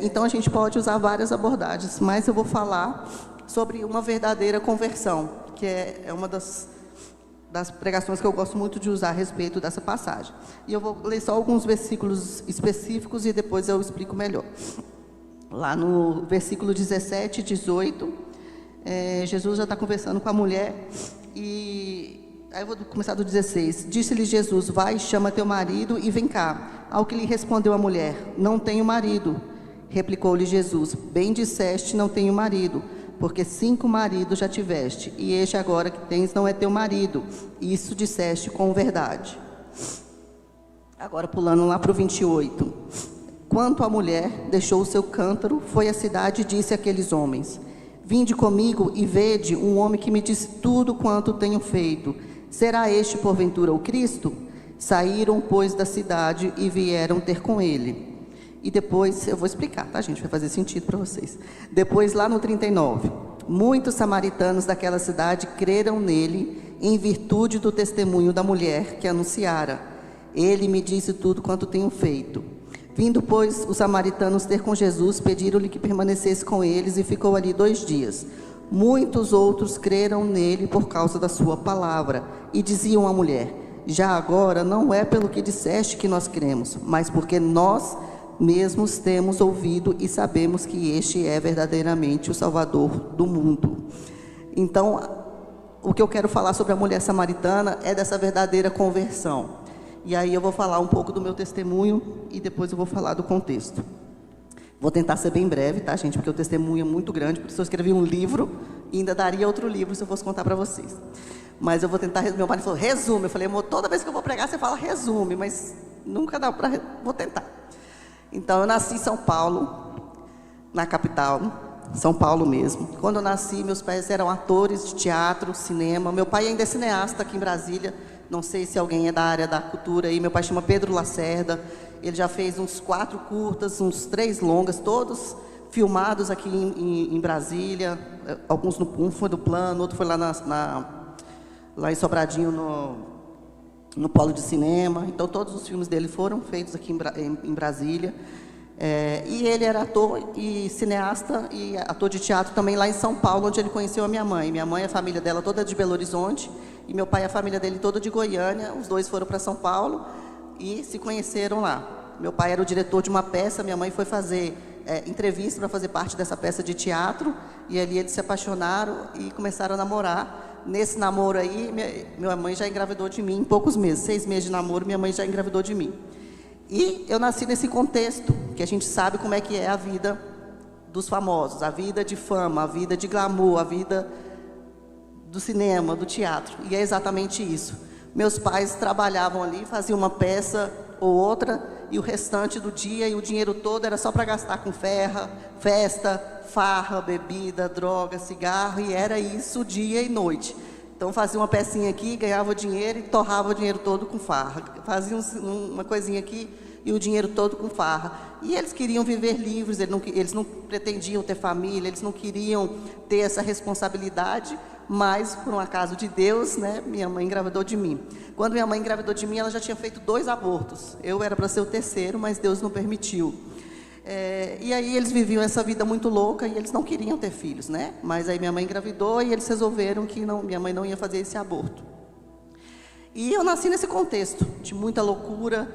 Então a gente pode usar várias abordagens, mas eu vou falar sobre uma verdadeira conversão, que é uma das pregações que eu gosto muito de usar a respeito dessa passagem. E eu vou ler só alguns versículos específicos e depois eu explico melhor. Lá no versículo 17 e 18, Jesus já está conversando com a mulher, e aí eu vou começar do 16. Disse-lhe Jesus: vai, chama teu marido e vem cá. Ao que lhe respondeu a mulher: não tenho marido. Replicou-lhe Jesus: bem disseste, não tenho marido, porque 5 maridos já tiveste, e este agora que tens não é teu marido. Isso disseste com verdade. Agora pulando lá para o 28. Quanto a mulher deixou o seu cântaro, foi à cidade e disse àqueles homens: vinde comigo e vede um homem que me disse tudo quanto tenho feito. Será este porventura o Cristo? Saíram, pois, da cidade e vieram ter com ele. E depois, eu vou explicar, tá, gente? Vai fazer sentido para vocês. Depois, lá no 39, muitos samaritanos daquela cidade creram nele, em virtude do testemunho da mulher que anunciara: ele me disse tudo quanto tenho feito. Vindo, pois, os samaritanos ter com Jesus, pediram-lhe que permanecesse com eles, e ficou ali 2 dias. Muitos outros creram nele por causa da sua palavra, e diziam à mulher: já agora não é pelo que disseste que nós cremos, mas porque nós mesmos temos ouvido e sabemos que este é verdadeiramente o Salvador do mundo. Então, o que eu quero falar sobre a mulher samaritana é dessa verdadeira conversão. E aí eu vou falar um pouco do meu testemunho e depois eu vou falar do contexto. Vou tentar ser bem breve, tá, gente? Porque o testemunho é muito grande, por isso eu escrevi um livro e ainda daria outro livro se eu fosse contar para vocês. Mas eu vou tentar. Meu marido falou: resume. Eu falei: amor, toda vez que eu vou pregar você fala resume, mas nunca dá para. Vou tentar. Então eu nasci em São Paulo, na capital, São Paulo mesmo. Quando eu nasci, meus pais eram atores de teatro, cinema. Meu pai ainda é cineasta aqui em Brasília. Não sei se alguém é da área da cultura aí. Meu pai chama Pedro Lacerda. Ele já fez uns 4 curtas, uns 3 longas, todos filmados aqui em Brasília. Alguns um foi do Plano, outro foi lá lá em Sobradinho, no Polo de Cinema. Então todos os filmes dele foram feitos aqui em Brasília. E ele era ator e cineasta e ator de teatro também lá em São Paulo, onde ele conheceu a minha mãe. Minha mãe, a família dela toda de Belo Horizonte, e meu pai, a família dele toda de Goiânia. Os 2 foram para São Paulo e se conheceram lá. Meu pai era o diretor de uma peça, minha mãe foi fazer entrevista para fazer parte dessa peça de teatro, e ali eles se apaixonaram e começaram a namorar. Nesse namoro aí, minha mãe já engravidou de mim em poucos meses. 6 meses de namoro, minha mãe já engravidou de mim. E eu nasci nesse contexto, que a gente sabe como é que é a vida dos famosos, a vida de fama, a vida de glamour, a vida do cinema, do teatro. E é exatamente isso. Meus pais trabalhavam ali, faziam uma peça ou outra, e o restante do dia e o dinheiro todo era só para gastar com festa, farra, bebida, droga, cigarro, e era isso dia e noite. Então fazia uma pecinha aqui, ganhava dinheiro e torrava o dinheiro todo com farra. Fazia uma coisinha aqui e o dinheiro todo com farra. E eles queriam viver livres, eles não pretendiam ter família, eles não queriam ter essa responsabilidade, mas por um acaso de Deus, né, minha mãe engravidou de mim. Quando minha mãe engravidou de mim, ela já tinha feito 2 abortos. Eu era para ser o 3º, mas Deus não permitiu. E aí eles viviam essa vida muito louca e eles não queriam ter filhos, né? Mas aí minha mãe engravidou e eles resolveram que minha mãe não ia fazer esse aborto. E eu nasci nesse contexto de muita loucura,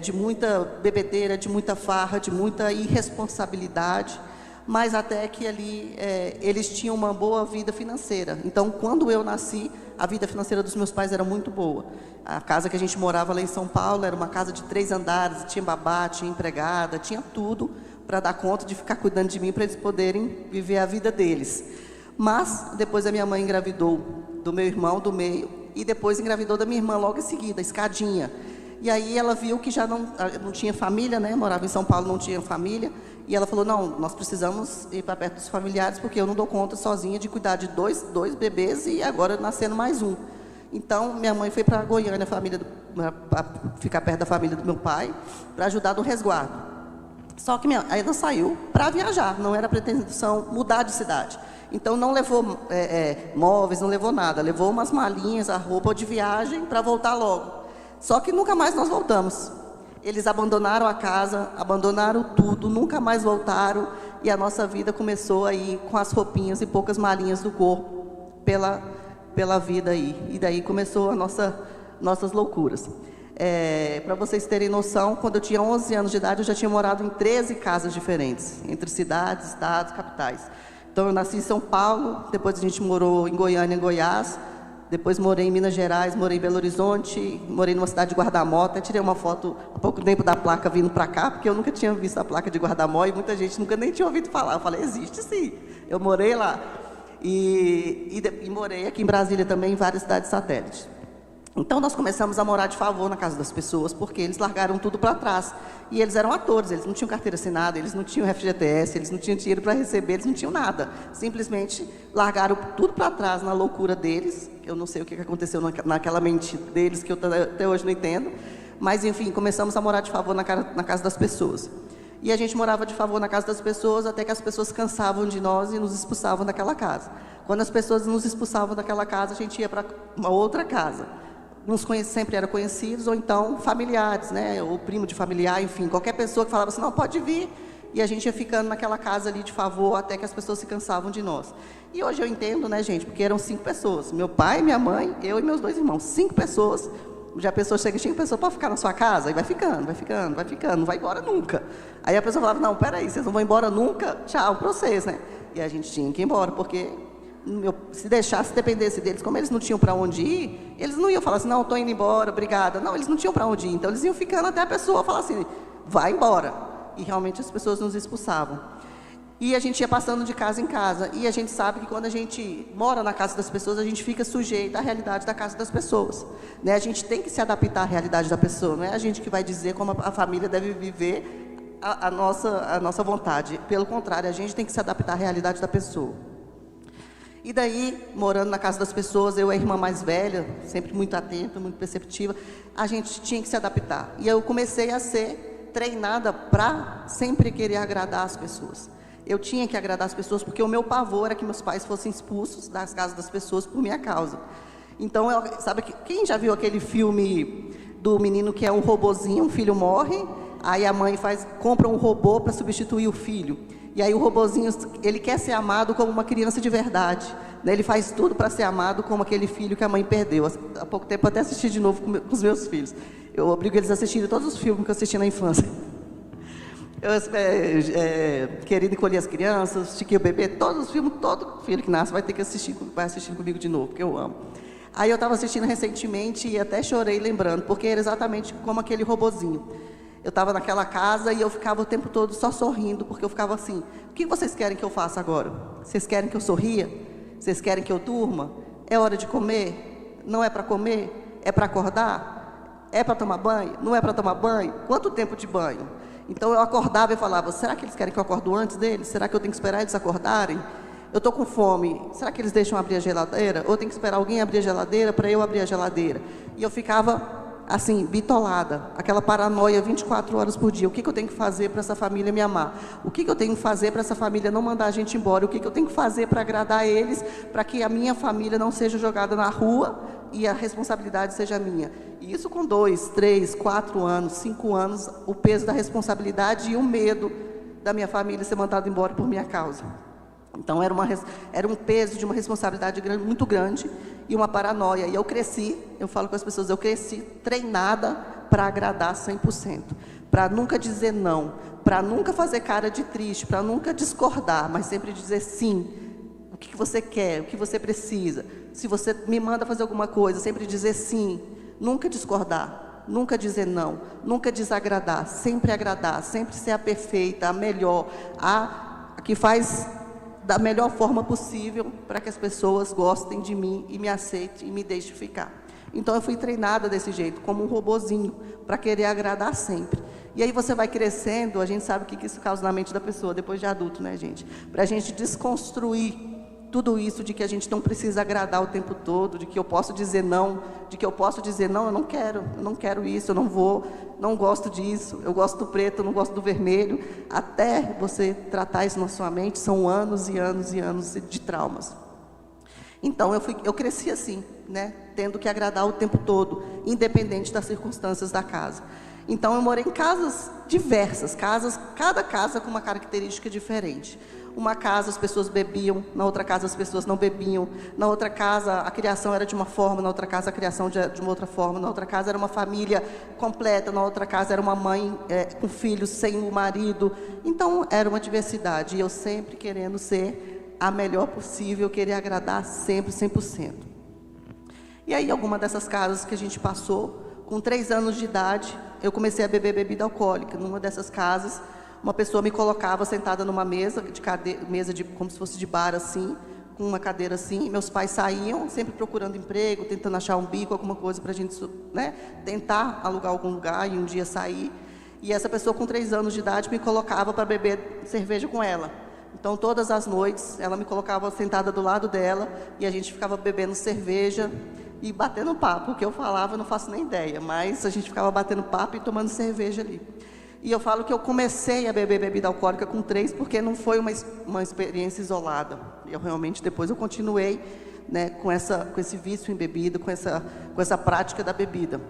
de muita bebedeira, de muita farra, de muita irresponsabilidade, mas até que ali eles tinham uma boa vida financeira. Então, quando eu nasci, a vida financeira dos meus pais era muito boa. A casa que a gente morava lá em São Paulo era uma casa de 3 andares, tinha babá, tinha empregada, tinha tudo para dar conta de ficar cuidando de mim, para eles poderem viver a vida deles. Mas, depois a minha mãe engravidou do meu irmão do meio, e depois engravidou da minha irmã logo em seguida, escadinha. E aí ela viu que já não tinha família, né? Morava em São Paulo, não tinha família. E ela falou: não, nós precisamos ir para perto dos familiares, porque eu não dou conta sozinha de cuidar de dois bebês e agora nascendo mais um. Então, minha mãe foi para Goiânia, para ficar perto da família do meu pai, para ajudar no resguardo. Só que aí ela saiu para viajar, não era pretensão mudar de cidade. Então, não levou móveis, não levou nada. Levou umas malinhas, a roupa de viagem, para voltar logo. Só que nunca mais nós voltamos. Eles abandonaram a casa, abandonaram tudo, nunca mais voltaram, e a nossa vida começou aí com as roupinhas e poucas malinhas do corpo pela vida aí. E daí começou a nossas loucuras. Para vocês terem noção, quando eu tinha 11 anos de idade, eu já tinha morado em 13 casas diferentes, entre cidades, estados, capitais. Então, eu nasci em São Paulo, depois a gente morou em Goiânia, em Goiás, depois morei em Minas Gerais, morei em Belo Horizonte, morei numa cidade de Guardamó, até tirei uma foto há pouco tempo da placa vindo para cá, porque eu nunca tinha visto a placa de Guardamó e muita gente nunca nem tinha ouvido falar. Eu falei, existe sim. Eu morei lá. E morei aqui em Brasília também, em várias cidades satélites. Então, nós começamos a morar de favor na casa das pessoas, porque eles largaram tudo para trás. E eles eram atores, eles não tinham carteira assinada, eles não tinham FGTS, eles não tinham dinheiro para receber, eles não tinham nada. Simplesmente largaram tudo para trás na loucura deles. Eu não sei o que aconteceu naquela mente deles, que eu até hoje não entendo. Mas, enfim, começamos a morar de favor na casa das pessoas. E a gente morava de favor na casa das pessoas, até que as pessoas cansavam de nós e nos expulsavam daquela casa. Quando as pessoas nos expulsavam daquela casa, a gente ia para uma outra casa. Sempre eram conhecidos, ou então familiares, né? Ou primo de familiar, enfim, qualquer pessoa que falava assim, não, pode vir. E a gente ia ficando naquela casa ali de favor, até que as pessoas se cansavam de nós. E hoje eu entendo, né, gente, porque eram 5 pessoas. Meu pai, minha mãe, eu e meus 2 irmãos. 5 pessoas. Já a pessoa chega, 5 pessoas para ficar na sua casa, e vai ficando, não vai embora nunca. Aí a pessoa falava, não, peraí, vocês não vão embora nunca? Tchau para vocês, né? E a gente tinha que ir embora, porque se deixasse, dependesse deles, como eles não tinham para onde ir, eles não iam falar assim, não, estou indo embora, obrigada. Não, eles não tinham para onde ir, então eles iam ficando até a pessoa falar assim, vai embora. E realmente as pessoas nos expulsavam. E a gente ia passando de casa em casa, e a gente sabe que quando a gente mora na casa das pessoas, a gente fica sujeito à realidade da casa das pessoas, né? A gente tem que se adaptar à realidade da pessoa, não é a gente que vai dizer como a família deve viver a nossa vontade. Pelo contrário, a gente tem que se adaptar à realidade da pessoa. E daí, morando na casa das pessoas, eu e a irmã mais velha, sempre muito atenta, muito perceptiva, a gente tinha que se adaptar. E eu comecei a ser treinada para sempre querer agradar as pessoas. Eu tinha que agradar as pessoas, porque o meu pavor era que meus pais fossem expulsos das casas das pessoas por minha causa. Então, sabe, quem já viu aquele filme do menino que é um robozinho, um filho morre, aí a mãe compra um robô para substituir o filho. E aí o robozinho, ele quer ser amado como uma criança de verdade, né? Ele faz tudo para ser amado como aquele filho que a mãe perdeu. Há pouco tempo eu até assisti de novo com os meus filhos. Eu obrigo eles a assistirem todos os filmes que eu assisti na infância. Querido Encolher as Crianças, Chiquinho Bebê, todos os filmes, todo filho que nasce vai ter que assistir comigo de novo, porque eu amo. Aí eu estava assistindo recentemente e até chorei lembrando, porque era exatamente como aquele robozinho. Eu estava naquela casa e eu ficava o tempo todo só sorrindo, porque eu ficava assim, o que vocês querem que eu faça agora? Vocês querem que eu sorria? Vocês querem que eu durma? É hora de comer? Não é para comer? É para acordar? É para tomar banho? Não é para tomar banho? Quanto tempo de banho? Então eu acordava e falava, será que eles querem que eu acorde antes deles? Será que eu tenho que esperar eles acordarem? Eu estou com fome, será que eles deixam abrir a geladeira? Ou eu tenho que esperar alguém abrir a geladeira para eu abrir a geladeira? E eu ficava assim, bitolada, aquela paranoia 24 horas por dia. O que eu tenho que fazer para essa família me amar? O que eu tenho que fazer para essa família não mandar a gente embora? O que eu tenho que fazer para agradar eles, para que a minha família não seja jogada na rua e a responsabilidade seja minha? E isso com 2, 3, 4 anos, 5 anos, o peso da responsabilidade e o medo da minha família ser mandada embora por minha causa. Então, era um peso de uma responsabilidade muito grande e uma paranoia. E eu cresci, eu falo com as pessoas, eu cresci treinada para agradar 100%, para nunca dizer não, para nunca fazer cara de triste, para nunca discordar, mas sempre dizer sim. O que você quer, o que você precisa. Se você me manda fazer alguma coisa, sempre dizer sim, nunca discordar, nunca dizer não, nunca desagradar, sempre ser a perfeita, a melhor, a que faz da melhor forma possível para que as pessoas gostem de mim e me aceitem e me deixem ficar. Então eu fui treinada desse jeito, como um robozinho, para querer agradar sempre. E aí você vai crescendo, a gente sabe o que isso causa na mente da pessoa, depois de adulto, né, gente? Para a gente desconstruir tudo isso de que a gente não precisa agradar o tempo todo, de que eu posso dizer não, eu não quero isso, eu não vou, não gosto disso, eu gosto do preto, eu não gosto do vermelho, até você tratar isso na sua mente, são anos e anos e anos de traumas. Então, eu cresci assim, né, tendo que agradar o tempo todo, independente das circunstâncias da casa. Então, eu morei em casas diversas, cada casa com uma característica diferente. Uma casa as pessoas bebiam, na outra casa as pessoas não bebiam, na outra casa a criação era de uma forma, na outra casa a criação de uma outra forma, na outra casa era uma família completa, na outra casa era uma mãe com filhos sem o marido. Então, era uma diversidade, e eu sempre querendo ser a melhor possível, querer agradar sempre 100%. E aí, alguma dessas casas que a gente passou, com 3 anos de idade, eu comecei a beber bebida alcoólica. Numa dessas casas, uma pessoa me colocava sentada numa mesa, como se fosse de bar, assim, com uma cadeira assim. Meus pais saíam, sempre procurando emprego, tentando achar um bico, alguma coisa para a gente, né, tentar alugar algum lugar e um dia sair. E essa pessoa, com 3 anos de idade, me colocava para beber cerveja com ela. Então, todas as noites, ela me colocava sentada do lado dela e a gente ficava bebendo cerveja e batendo papo. O que eu falava, eu não faço nem ideia, mas a gente ficava batendo papo e tomando cerveja ali. E eu falo que eu comecei a beber bebida alcoólica com 3, porque não foi uma experiência isolada. Eu realmente, depois eu continuei, né, com esse vício em bebida, com essa prática da bebida.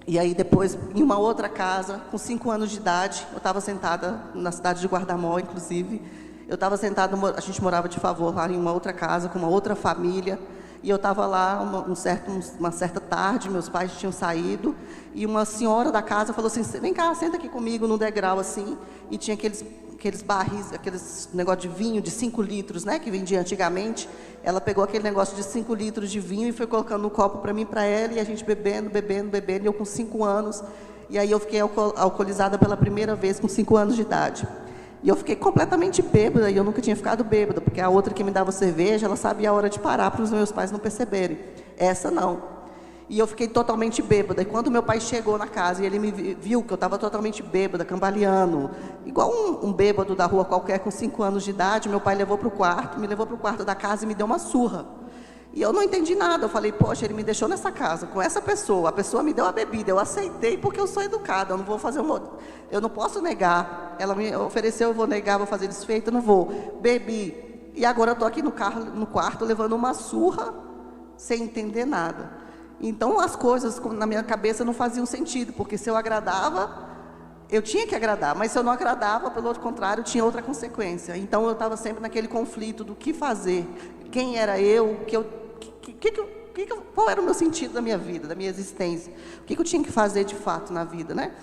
E aí depois, em uma outra casa, com 5 anos de idade, eu estava sentada na cidade de Guardamó, inclusive. Eu estava sentada, a gente morava de favor lá em uma outra casa, com uma outra família. E eu estava lá uma certa tarde, meus pais tinham saído, e uma senhora da casa falou assim: vem cá, senta aqui comigo num degrau assim, e tinha aqueles barris, aqueles negócio de vinho de 5 litros, né, que vendia antigamente. Ela pegou aquele negócio de 5 litros de vinho e foi colocando no copo para mim e para ela, e a gente bebendo, e eu com 5 anos, e aí eu fiquei alcoolizada pela primeira vez com 5 anos de idade. E eu fiquei completamente bêbada, e eu nunca tinha ficado bêbada, porque a outra que me dava cerveja, ela sabia a hora de parar para os meus pais não perceberem. Essa não. E eu fiquei totalmente bêbada. E quando meu pai chegou na casa e ele me viu que eu estava totalmente bêbada, cambaleando, igual um bêbado da rua qualquer com 5 anos de idade, meu pai me levou para o quarto da casa e me deu uma surra. E eu não entendi nada. Eu falei: poxa, ele me deixou nessa casa com essa pessoa, a pessoa me deu a bebida, eu aceitei porque eu sou educada, eu não vou fazer eu não posso negar. Ela me ofereceu, eu vou negar, vou fazer desfeito, eu não vou. Bebi. E agora eu estou aqui no quarto, levando uma surra, sem entender nada. Então, as coisas na minha cabeça não faziam sentido, porque se eu agradava, eu tinha que agradar, mas se eu não agradava, pelo outro contrário, tinha outra consequência. Então, eu estava sempre naquele conflito do que fazer, quem era eu, qual era o meu sentido da minha vida, da minha existência, o que eu tinha que fazer de fato na vida, né?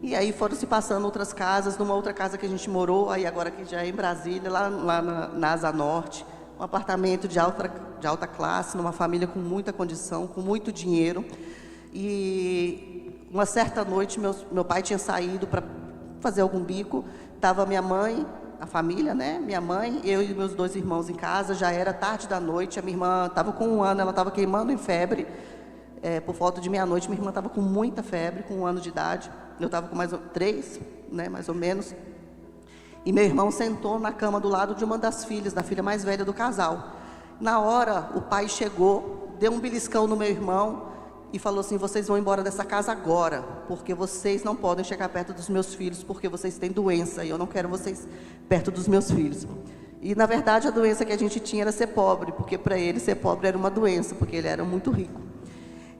E aí foram se passando outras casas. Numa outra casa que a gente morou, aí agora que já é em Brasília, lá na Asa Norte, um apartamento de alta classe, numa família com muita condição, com muito dinheiro. E uma certa noite, meu pai tinha saído para fazer algum bico, estava minha mãe, a família, né? Minha mãe, eu e meus 2 irmãos em casa. Já era tarde da noite, a minha irmã estava com 1 ano, ela estava queimando em febre. Por volta de meia-noite, minha irmã estava com muita febre, com 1 ano de idade. Eu estava com 3, né, mais ou menos. E meu irmão sentou na cama do lado de uma das filhas, da filha mais velha do casal. Na hora, o pai chegou, deu um beliscão no meu irmão e falou assim: vocês vão embora dessa casa agora, porque vocês não podem chegar perto dos meus filhos, porque vocês têm doença, e eu não quero vocês perto dos meus filhos. E, na verdade, a doença que a gente tinha era ser pobre, porque para ele ser pobre era uma doença, porque ele era muito rico.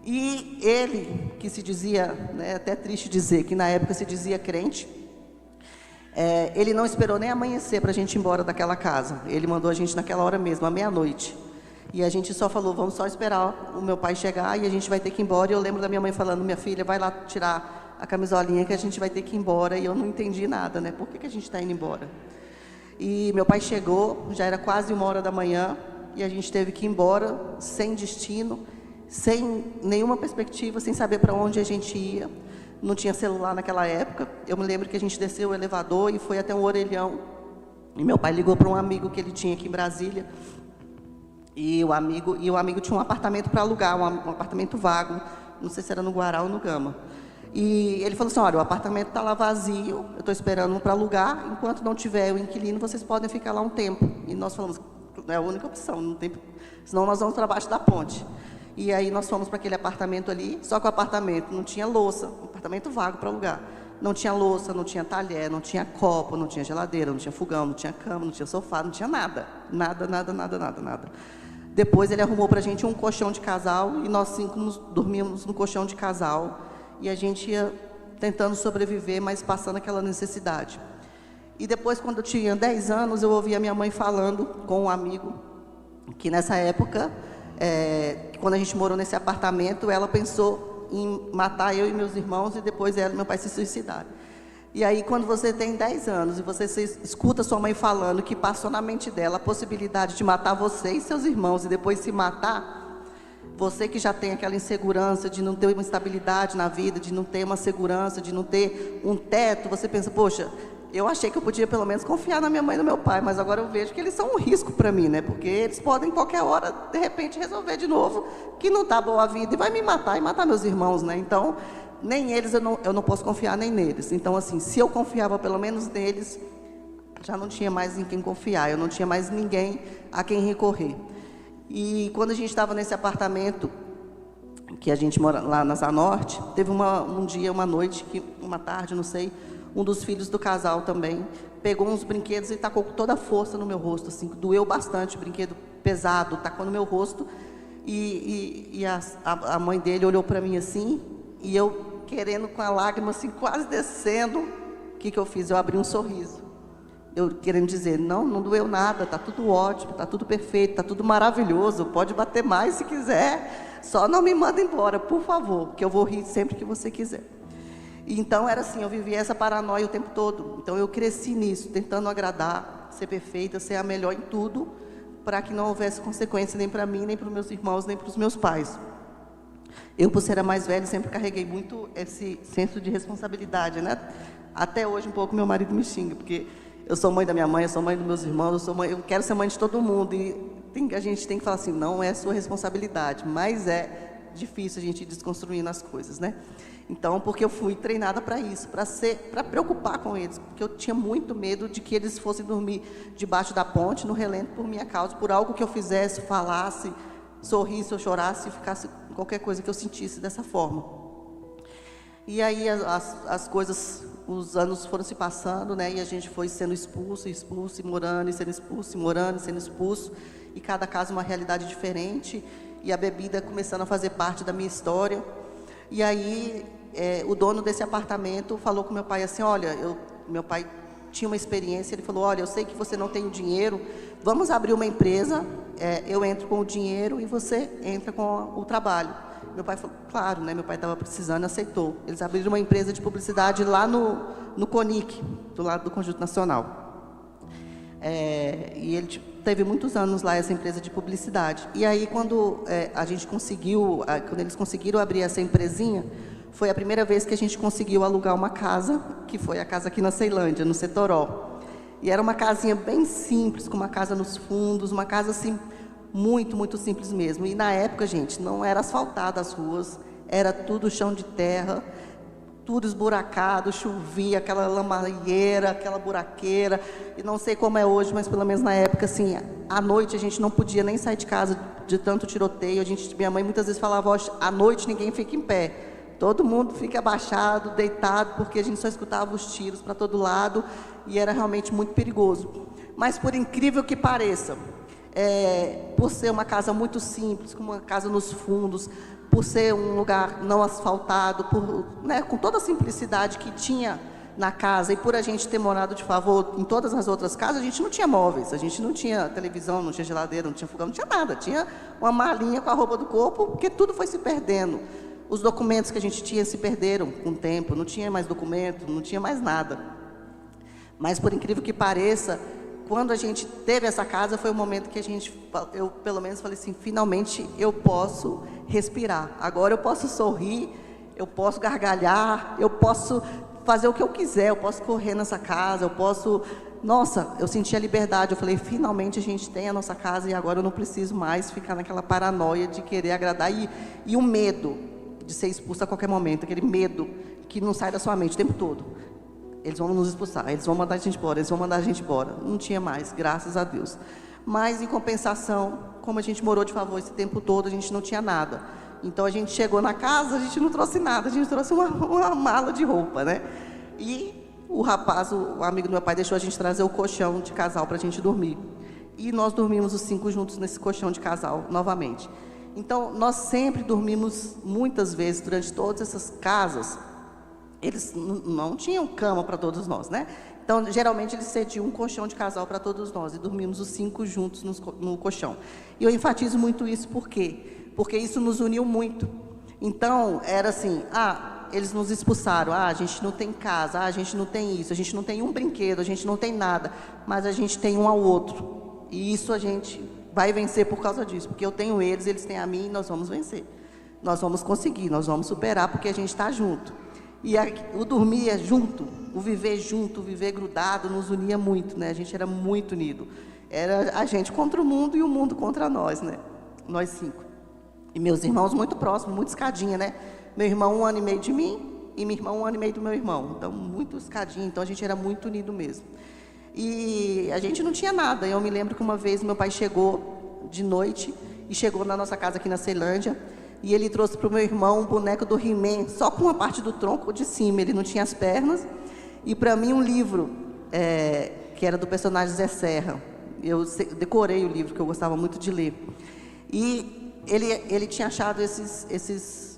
E ele, que se dizia, né, até triste dizer, que na época se dizia crente, ele não esperou nem amanhecer para a gente ir embora daquela casa. Ele mandou a gente naquela hora mesmo, à meia-noite. E a gente só falou: vamos só esperar o meu pai chegar e a gente vai ter que ir embora. E eu lembro da minha mãe falando: minha filha, vai lá tirar a camisolinha que a gente vai ter que ir embora. E eu não entendi nada, né? Por que a gente está indo embora? E meu pai chegou, já era quase 1h da manhã, e a gente teve que ir embora, sem destino, sem nenhuma perspectiva, sem saber para onde a gente ia. Não tinha celular naquela época. Eu me lembro que a gente desceu o elevador e foi até um orelhão. E meu pai ligou para um amigo que ele tinha aqui em Brasília. E o amigo tinha um apartamento para alugar, um apartamento vago. Não sei se era no Guará ou no Gama. E ele falou assim: olha, o apartamento está lá vazio, eu estou esperando para alugar. Enquanto não tiver o inquilino, vocês podem ficar lá um tempo. E nós falamos: é a única opção, não tem, senão nós vamos para baixo da ponte. E aí nós fomos para aquele apartamento ali, só que o apartamento não tinha louça, um apartamento vago para alugar. Não tinha louça, não tinha talher, não tinha copo, não tinha geladeira, não tinha fogão, não tinha cama, não tinha sofá, não tinha nada. Nada. Depois ele arrumou para a gente um colchão de casal e nós 5 dormíamos no colchão de casal. E a gente ia tentando sobreviver, mas passando aquela necessidade. E depois, quando eu tinha 10 anos, eu ouvi a minha mãe falando com um amigo, que nessa época, quando a gente morou nesse apartamento, ela pensou em matar eu e meus irmãos, e depois ela e meu pai se suicidaram. E aí, quando você tem 10 anos, e você escuta sua mãe falando que passou na mente dela a possibilidade de matar você e seus irmãos, e depois se matar, você que já tem aquela insegurança de não ter uma estabilidade na vida, de não ter uma segurança, de não ter um teto, você pensa, poxa, eu achei que eu podia pelo menos confiar na minha mãe e no meu pai, mas agora eu vejo que eles são um risco para mim, né? Porque eles podem, qualquer hora, de repente, resolver de novo que não está boa a vida e vai me matar e matar meus irmãos, né? Então, nem eles, eu não posso confiar nem neles. Então, assim, se eu confiava pelo menos neles, já não tinha mais em quem confiar, eu não tinha mais ninguém a quem recorrer. E quando a gente estava nesse apartamento, que a gente mora lá na Zanorte, teve um dia, uma noite, uma tarde, não sei, um dos filhos do casal também pegou uns brinquedos e tacou com toda a força no meu rosto, assim, doeu bastante, brinquedo pesado, tacou no meu rosto, e a mãe dele olhou para mim assim, e eu querendo com a lágrima assim, quase descendo, o que eu fiz? Eu abri um sorriso. Eu querendo dizer, não doeu nada, está tudo ótimo, está tudo perfeito, está tudo maravilhoso, pode bater mais se quiser, só não me manda embora, por favor, que eu vou rir sempre que você quiser. Então, era assim, eu vivia essa paranoia o tempo todo. Então, eu cresci nisso, tentando agradar, ser perfeita, ser a melhor em tudo, para que não houvesse consequência nem para mim, nem para os meus irmãos, nem para os meus pais. Eu, por ser a mais velha, sempre carreguei muito esse senso de responsabilidade, né? Até hoje, um pouco, meu marido me xinga, porque eu sou mãe da minha mãe, eu sou mãe dos meus irmãos, eu quero ser mãe de todo mundo. E a gente tem que falar assim, não é sua responsabilidade, mas é difícil a gente ir desconstruindo as coisas, né? Então, porque eu fui treinada para isso, para preocupar com eles, porque eu tinha muito medo de que eles fossem dormir debaixo da ponte, no relento, por minha causa, por algo que eu fizesse, falasse, sorrisse ou chorasse, ficasse qualquer coisa que eu sentisse dessa forma. E aí as coisas, os anos foram se passando, né? E a gente foi sendo expulso, e morando, e sendo expulso, e morando, e sendo expulso, e cada caso uma realidade diferente, e a bebida começando a fazer parte da minha história. E aí, o dono desse apartamento falou com meu pai assim, olha, meu pai tinha uma experiência, ele falou, olha, eu sei que você não tem o dinheiro, vamos abrir uma empresa, eu entro com o dinheiro e você entra com o trabalho. Meu pai falou, claro, né, meu pai estava precisando, aceitou. Eles abriram uma empresa de publicidade lá no CONIC, do lado do Conjunto Nacional. E ele teve muitos anos lá, essa empresa de publicidade. E aí, quando quando eles conseguiram abrir essa empresinha, foi a primeira vez que a gente conseguiu alugar uma casa, que foi a casa aqui na Ceilândia, no Setoró. E era uma casinha bem simples, com uma casa nos fundos, uma casa assim, muito, muito simples mesmo. E na época, gente, não era asfaltada as ruas, era tudo chão de terra, tudo esburacado, chovia, aquela lamalheira, aquela buraqueira, e não sei como é hoje, mas pelo menos na época, assim, à noite a gente não podia nem sair de casa de tanto tiroteio. Minha mãe muitas vezes falava, ó, à noite ninguém fica em pé, todo mundo fica abaixado, deitado, porque a gente só escutava os tiros para todo lado, e era realmente muito perigoso. Mas por incrível que pareça, por ser uma casa muito simples, com uma casa nos fundos, por ser um lugar não asfaltado, com toda a simplicidade que tinha na casa, e por a gente ter morado de favor em todas as outras casas, a gente não tinha móveis, a gente não tinha televisão, não tinha geladeira, não tinha fogão, não tinha nada, tinha uma malinha com a roupa do corpo, porque tudo foi se perdendo. Os documentos que a gente tinha se perderam com o tempo, não tinha mais documento, não tinha mais nada. Mas, por incrível que pareça, quando a gente teve essa casa, foi o momento que eu pelo menos falei assim, finalmente eu posso respirar. Agora eu posso sorrir, eu posso gargalhar, eu posso fazer o que eu quiser, eu posso correr nessa casa, eu posso... Nossa, eu senti a liberdade, eu falei, finalmente a gente tem a nossa casa e agora eu não preciso mais ficar naquela paranoia de querer agradar. E o medo de ser expulsa a qualquer momento, aquele medo que não sai da sua mente o tempo todo. Eles vão nos expulsar, eles vão mandar a gente embora, eles vão mandar a gente embora. Não tinha mais, graças a Deus. Mas, em compensação, como a gente morou de favor esse tempo todo, a gente não tinha nada. Então, a gente chegou na casa, a gente não trouxe nada, a gente trouxe uma mala de roupa, né? E o rapaz, o amigo do meu pai, deixou a gente trazer o colchão de casal para a gente dormir. e nós dormimos os 5 juntos nesse colchão de casal, novamente. Então, nós sempre dormimos, muitas vezes, durante todas essas casas, eles não tinham cama para todos nós, né? Então, geralmente, eles cediam um colchão de casal para todos nós, e dormimos os 5 juntos no colchão. E eu enfatizo muito isso, por quê? Porque isso nos uniu muito. Então, era assim, eles nos expulsaram, a gente não tem casa, a gente não tem isso, a gente não tem um brinquedo, a gente não tem nada, mas a gente tem um ao outro. E isso a gente vai vencer por causa disso, porque eu tenho eles, eles têm a mim, e nós vamos vencer. Nós vamos conseguir, nós vamos superar, porque a gente está junto. E o dormir junto, o viver grudado, nos unia muito, né? A gente era muito unido. Era a gente contra o mundo e o mundo contra nós, né? Nós 5. E meus irmãos muito próximos, muito escadinha, né? Meu irmão 1 ano e meio de mim e minha irmã 1 ano e meio do meu irmão. Então, muito escadinha. Então, a gente era muito unido mesmo. E a gente não tinha nada. Eu me lembro que uma vez meu pai chegou de noite e chegou na nossa casa aqui na Ceilândia e ele trouxe para o meu irmão um boneco do He-Man, só com uma parte do tronco de cima, ele não tinha as pernas. E para mim um livro, que era do personagem Zé Serra. Eu decorei o livro, que eu gostava muito de ler. E ele tinha achado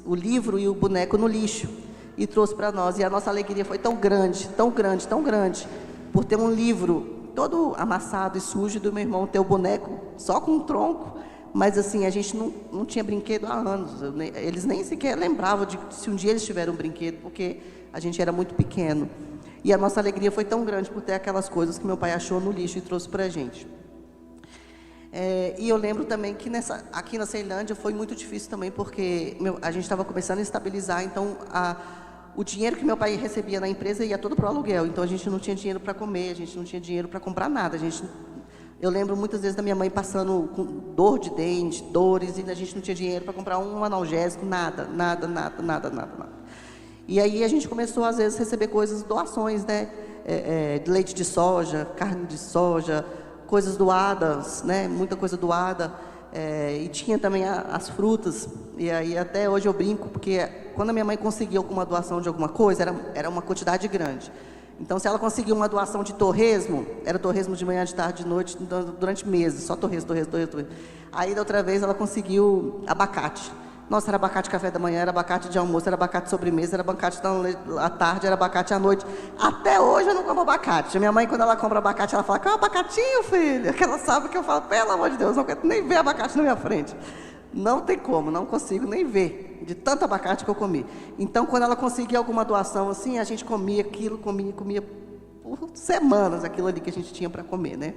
o livro e o boneco no lixo e trouxe para nós. E a nossa alegria foi tão grande, tão grande, tão grande, por ter um livro todo amassado e sujo do meu irmão ter o boneco só com um tronco. Mas assim, a gente não tinha brinquedo há anos. Eles nem sequer lembravam de se um dia eles tiveram um brinquedo, porque a gente era muito pequeno. E a nossa alegria foi tão grande por ter aquelas coisas que meu pai achou no lixo e trouxe para a gente. E eu lembro também que aqui na Ceilândia foi muito difícil também, porque a gente estava começando a estabilizar, então o dinheiro que meu pai recebia na empresa ia todo para o aluguel, então a gente não tinha dinheiro para comer, a gente não tinha dinheiro para comprar nada. Eu lembro muitas vezes da minha mãe passando com dor de dente, dores, e a gente não tinha dinheiro para comprar um analgésico, nada. E aí a gente começou, às vezes, a receber doações, né? De leite de soja, carne de soja, coisas doadas, né? Muita coisa doada. E tinha também as frutas. E aí até hoje eu brinco, porque quando a minha mãe conseguia alguma doação de alguma coisa, era uma quantidade grande. Então, se ela conseguiu uma doação de torresmo, era torresmo de manhã, de tarde, de noite, durante meses, só torresmo. Aí, da outra vez, ela conseguiu abacate. Nossa, era abacate café da manhã, era abacate de almoço, era abacate de sobremesa, era abacate à tarde, era abacate à noite. Até hoje eu não como abacate. A minha mãe, quando ela compra abacate, ela fala, quer um abacatinho, filha? Que ela sabe que eu falo, pelo amor de Deus, não quero nem ver abacate na minha frente. Não tem como, não consigo nem ver, de tanto abacate que eu comi. Então, quando ela conseguia alguma doação assim, a gente comia aquilo, comia por semanas aquilo ali que a gente tinha para comer, né?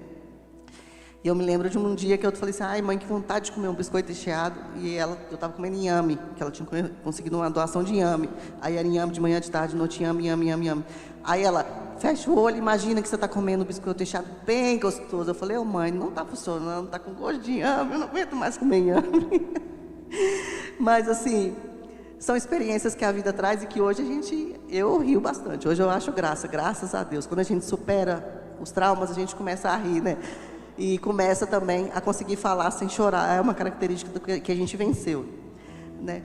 E eu me lembro de um dia que eu falei assim, ai mãe, que vontade de comer um biscoito recheado. E eu estava comendo inhame, que ela tinha conseguido uma doação de inhame. Aí era inhame de manhã, de tarde, de noite, inhame. Aí ela, fecha o olho, imagina que você está comendo um biscoito recheado bem gostoso. Eu falei, mãe, não está funcionando, está com gosto de inhame, eu não aguento mais comer inhame. Mas assim, são experiências que a vida traz e que hoje eu rio bastante. Hoje eu acho graças a Deus. Quando a gente supera os traumas, a gente começa a rir, né? E começa também a conseguir falar sem chorar. É uma característica do que a gente venceu, né?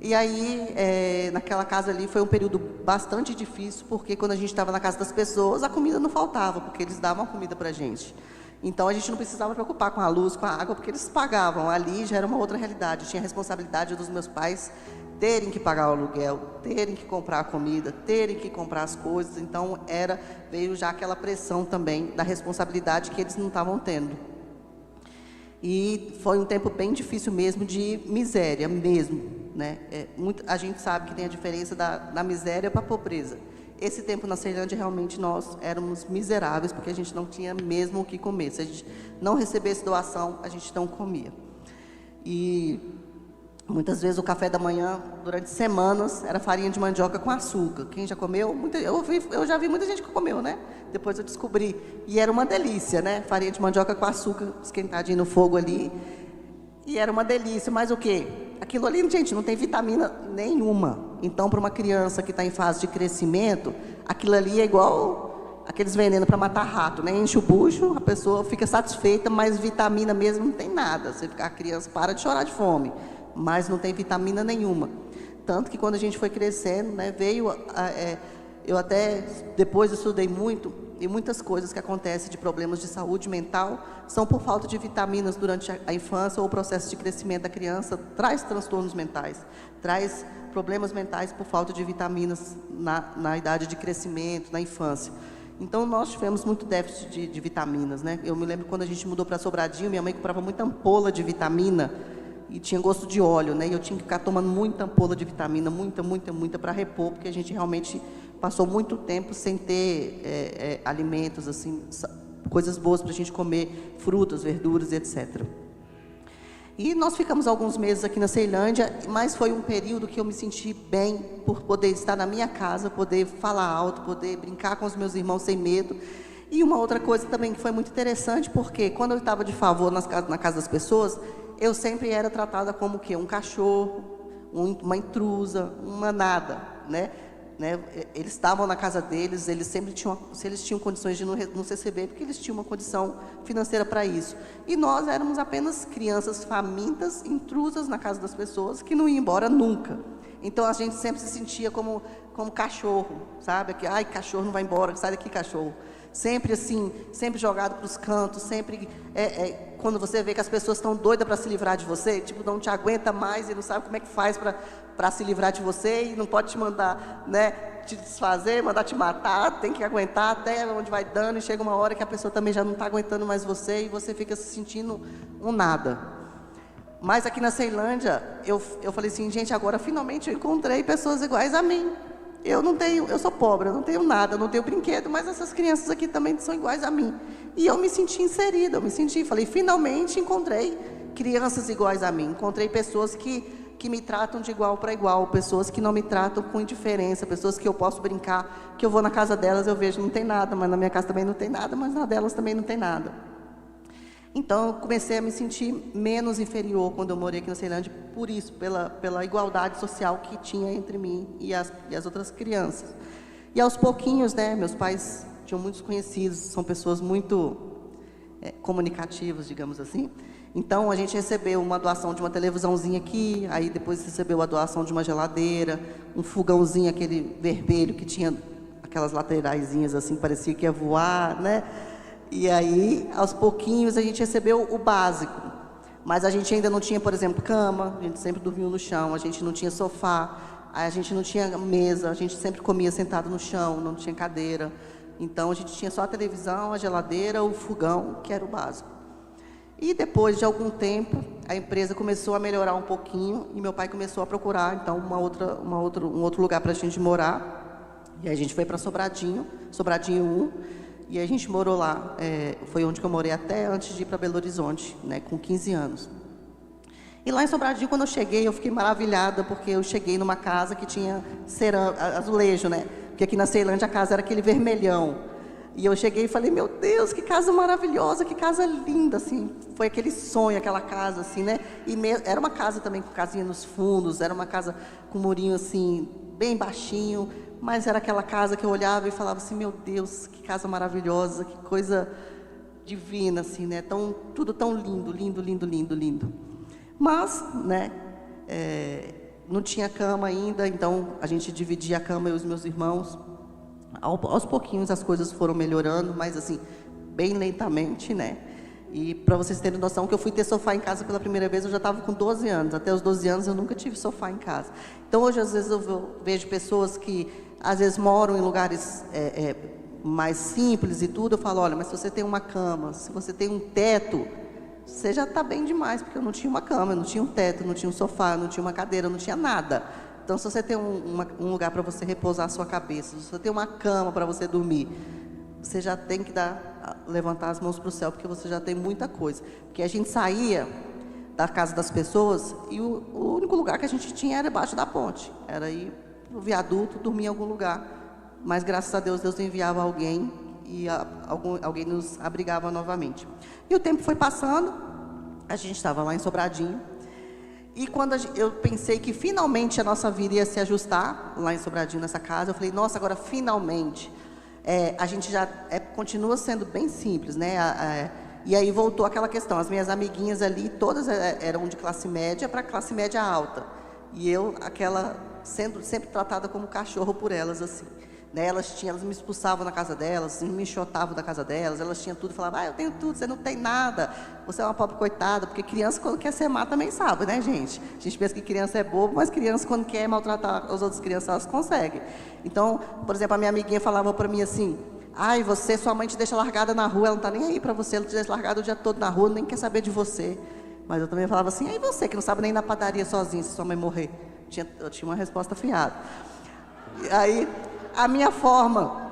E aí, naquela casa ali, foi um período bastante difícil, porque quando a gente estava na casa das pessoas, a comida não faltava, porque eles davam comida para a gente. Então, a gente não precisava preocupar com a luz, com a água, porque eles pagavam. Ali já era uma outra realidade. Tinha a responsabilidade dos meus pais terem que pagar o aluguel, terem que comprar a comida, terem que comprar as coisas. Então, veio já aquela pressão também da responsabilidade que eles não estavam tendo. E foi um tempo bem difícil mesmo, de miséria mesmo, né? A gente sabe que tem a diferença da miséria para a pobreza. Esse tempo na Ceilândia, realmente, nós éramos miseráveis, porque a gente não tinha mesmo o que comer. Se a gente não recebesse doação, a gente não comia. E muitas vezes o café da manhã, durante semanas, era farinha de mandioca com açúcar. Quem já comeu? Eu já vi muita gente que comeu, né? Depois eu descobri. E era uma delícia, né? Farinha de mandioca com açúcar, esquentadinho no fogo ali. E era uma delícia. Mas o quê? Aquilo ali, gente, não tem vitamina nenhuma. Então, para uma criança que está em fase de crescimento, aquilo ali é igual aqueles venenos para matar rato, né? Enche o bucho, a pessoa fica satisfeita, mas vitamina mesmo não tem nada. A criança para de chorar de fome, mas não tem vitamina nenhuma. Tanto que quando a gente foi crescendo, né, eu até depois estudei muito, e muitas coisas que acontecem de problemas de saúde mental são por falta de vitaminas durante a infância ou o processo de crescimento da criança, traz transtornos mentais, traz problemas mentais por falta de vitaminas na idade de crescimento, na infância. Então, nós tivemos muito déficit de vitaminas, né? Eu me lembro quando a gente mudou para Sobradinho, minha mãe comprava muita ampola de vitamina e tinha gosto de óleo, né? E eu tinha que ficar tomando muita ampola de vitamina, muita para repor, porque a gente realmente passou muito tempo sem ter alimentos, assim, coisas boas para a gente comer, frutas, verduras, etc. E nós ficamos alguns meses aqui na Ceilândia, mas foi um período que eu me senti bem por poder estar na minha casa, poder falar alto, poder brincar com os meus irmãos sem medo. E uma outra coisa também que foi muito interessante, porque quando eu estava de favor na casa das pessoas, eu sempre era tratada como o quê? Um cachorro, uma intrusa, uma nada, né? Eles estavam na casa deles, eles sempre tinham, se eles tinham condições de nos receber, porque eles tinham uma condição financeira para isso. E nós éramos apenas crianças famintas, intrusas na casa das pessoas, que não iam embora nunca. Então a gente sempre se sentia como cachorro, sabe? Que, ai, cachorro não vai embora, sai daqui, cachorro. Sempre assim, sempre jogado para os cantos, sempre quando você vê que as pessoas estão doidas para se livrar de você, tipo, não te aguenta mais e não sabe como é que faz para se livrar de você e não pode te mandar, né, te desfazer, mandar te matar, tem que aguentar até onde vai dando e chega uma hora que a pessoa também já não está aguentando mais você e você fica se sentindo um nada. Mas aqui na Ceilândia, eu falei assim, gente, agora finalmente eu encontrei pessoas iguais a mim. Eu sou pobre, eu não tenho nada, eu não tenho brinquedo, mas essas crianças aqui também são iguais a mim. E eu me senti inserida, falei, finalmente encontrei crianças iguais a mim, encontrei pessoas que me tratam de igual para igual, pessoas que não me tratam com indiferença, pessoas que eu posso brincar, que eu vou na casa delas, eu vejo, não tem nada, mas na minha casa também não tem nada, mas na delas também não tem nada. Então, eu comecei a me sentir menos inferior quando eu morei aqui na Ceilândia, por isso, pela igualdade social que tinha entre mim e as outras crianças. E aos pouquinhos, né, meus pais tinham muitos conhecidos, são pessoas muito comunicativas, digamos assim. Então, a gente recebeu uma doação de uma televisãozinha aqui, aí depois recebeu a doação de uma geladeira, um fogãozinho, aquele vermelho que tinha aquelas lateraisinhas assim, parecia que ia voar, né? E aí, aos pouquinhos, a gente recebeu o básico. Mas a gente ainda não tinha, por exemplo, cama, a gente sempre dormia no chão, a gente não tinha sofá, a gente não tinha mesa, a gente sempre comia sentado no chão, não tinha cadeira. Então, a gente tinha só a televisão, a geladeira, o fogão, que era o básico. E depois de algum tempo, a empresa começou a melhorar um pouquinho e meu pai começou a procurar, então, um outro lugar para a gente morar. E aí a gente foi para Sobradinho 1, e a gente morou lá, foi onde que eu morei até antes de ir para Belo Horizonte, né, com 15 anos. E lá em Sobradinho, quando eu cheguei, eu fiquei maravilhada, porque eu cheguei numa casa que tinha azulejo, né? Porque aqui na Ceilândia a casa era aquele vermelhão. E eu cheguei e falei, meu Deus, que casa maravilhosa, que casa linda, assim. Foi aquele sonho, aquela casa, assim, né? E era uma casa também com casinha nos fundos, era uma casa com murinho, assim, bem baixinho. Mas era aquela casa que eu olhava e falava assim, meu Deus, que casa maravilhosa, que coisa divina, assim, né? Tudo tão lindo, lindo, lindo, lindo, lindo. Mas, né, não tinha cama ainda, então a gente dividia a cama, eu e os meus irmãos. Aos pouquinhos as coisas foram melhorando, mas assim, bem lentamente, né? E para vocês terem noção que eu fui ter sofá em casa pela primeira vez, eu já estava com 12 anos. Até os 12 anos eu nunca tive sofá em casa. Então hoje às vezes eu vejo pessoas que às vezes moram em lugares mais simples e tudo. Eu falo, olha, mas se você tem uma cama, se você tem um teto, você já está bem demais, porque eu não tinha uma cama, eu não tinha um teto, não tinha um sofá, não tinha uma cadeira, não tinha nada. Então se você tem um lugar para você repousar a sua cabeça, se você tem uma cama para você dormir, você já tem que levantar as mãos para o céu, porque você já tem muita coisa. Porque a gente saía da casa das pessoas e o único lugar que a gente tinha era debaixo da ponte. Era ir no viaduto, dormir em algum lugar. Mas, graças a Deus, Deus enviava alguém e alguém nos abrigava novamente. E o tempo foi passando, a gente estava lá em Sobradinho. E quando eu pensei que finalmente a nossa vida ia se ajustar, lá em Sobradinho, nessa casa, eu falei, nossa, agora finalmente... a gente já continua sendo bem simples, né? E aí voltou aquela questão, as minhas amiguinhas ali, todas eram de classe média para classe média alta. E eu, sendo sempre tratada como cachorro por elas, assim. Né? Elas me expulsavam da casa delas, me enxotavam da casa delas, elas tinham tudo, falavam, eu tenho tudo, você não tem nada, você é uma pobre coitada, porque criança quando quer ser má também sabe, né, gente? A gente pensa que criança é bobo, mas criança quando quer maltratar as outras crianças, elas conseguem. Então, por exemplo, a minha amiguinha falava para mim assim, ai, sua mãe te deixa largada na rua, ela não está nem aí para você, ela te deixa largada o dia todo na rua, nem quer saber de você. Mas eu também falava assim, aí você que não sabe nem ir na padaria sozinho, se sua mãe morrer. Eu tinha uma resposta afiada. E aí, a minha forma...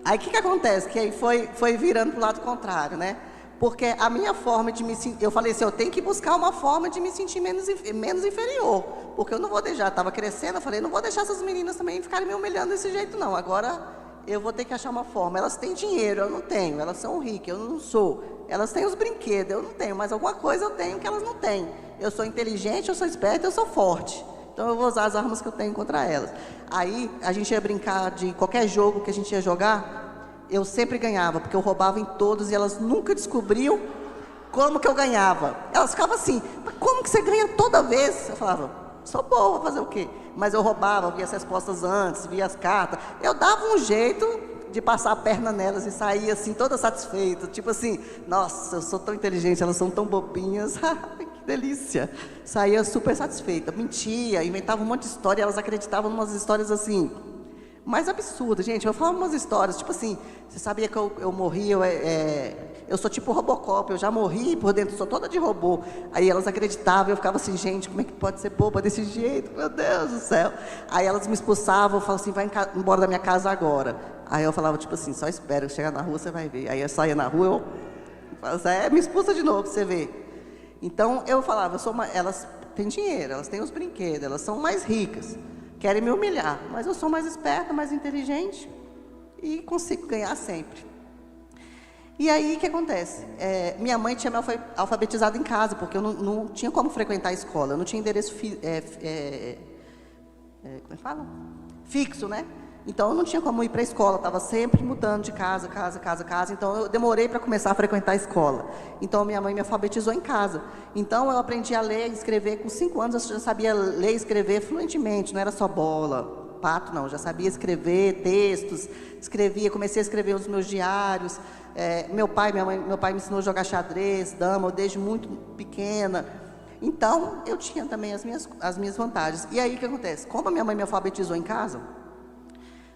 Aí, o que acontece? Que aí foi virando para o lado contrário, né? Porque a minha forma de me sentir... Eu falei assim, eu tenho que buscar uma forma de me sentir menos inferior. Porque eu não vou deixar... Estava crescendo, eu falei, não vou deixar essas meninas também ficarem me humilhando desse jeito, não. Agora... eu vou ter que achar uma forma. Elas têm dinheiro, eu não tenho. Elas são ricas, eu não sou. Elas têm os brinquedos, eu não tenho. Mas alguma coisa eu tenho que elas não têm. Eu sou inteligente, eu sou esperta, eu sou forte. Então eu vou usar as armas que eu tenho contra elas. Aí a gente ia brincar de qualquer jogo que a gente ia jogar. Eu sempre ganhava, porque eu roubava em todos e elas nunca descobriam como que eu ganhava. Elas ficavam assim, mas como que você ganha toda vez? Eu falava, sou boa, fazer o quê? Mas eu roubava, via as respostas antes, via as cartas. Eu dava um jeito de passar a perna nelas e saía assim, toda satisfeita. Tipo assim, nossa, eu sou tão inteligente, elas são tão bobinhas. Que delícia. Saía super satisfeita. Mentia, inventava um monte de história, elas acreditavam em umas histórias assim, mais absurdas. Gente, eu falava umas histórias, tipo assim, você sabia que eu morri, eu sou tipo Robocop, eu já morri por dentro, sou toda de robô. Aí elas acreditavam, eu ficava assim, gente, como é que pode ser boba desse jeito? Meu Deus do céu. Aí elas me expulsavam, falavam assim, vai embora da minha casa agora. Aí eu falava tipo assim, só espera, chegar na rua você vai ver. Aí eu saía na rua, eu falava, me expulsa de novo, pra você ver. Então eu falava, elas têm dinheiro, elas têm os brinquedos, elas são mais ricas, querem me humilhar, mas eu sou mais esperta, mais inteligente e consigo ganhar sempre. E aí, o que acontece? Minha mãe tinha me alfabetizado em casa, porque eu não tinha como frequentar a escola, eu não tinha endereço como é que fala? Fixo, né? Então, eu não tinha como ir para a escola, estava sempre mudando de casa, então eu demorei para começar a frequentar a escola. Então, minha mãe me alfabetizou em casa. Então, eu aprendi a ler e escrever, com 5 anos eu já sabia ler e escrever fluentemente, não era só bola, pato, não, já sabia escrever textos, comecei a escrever os meus diários. Meu pai me ensinou a jogar xadrez, dama, desde muito pequena. Então, eu tinha também as minhas vantagens. E aí, o que acontece? Como a minha mãe me alfabetizou em casa,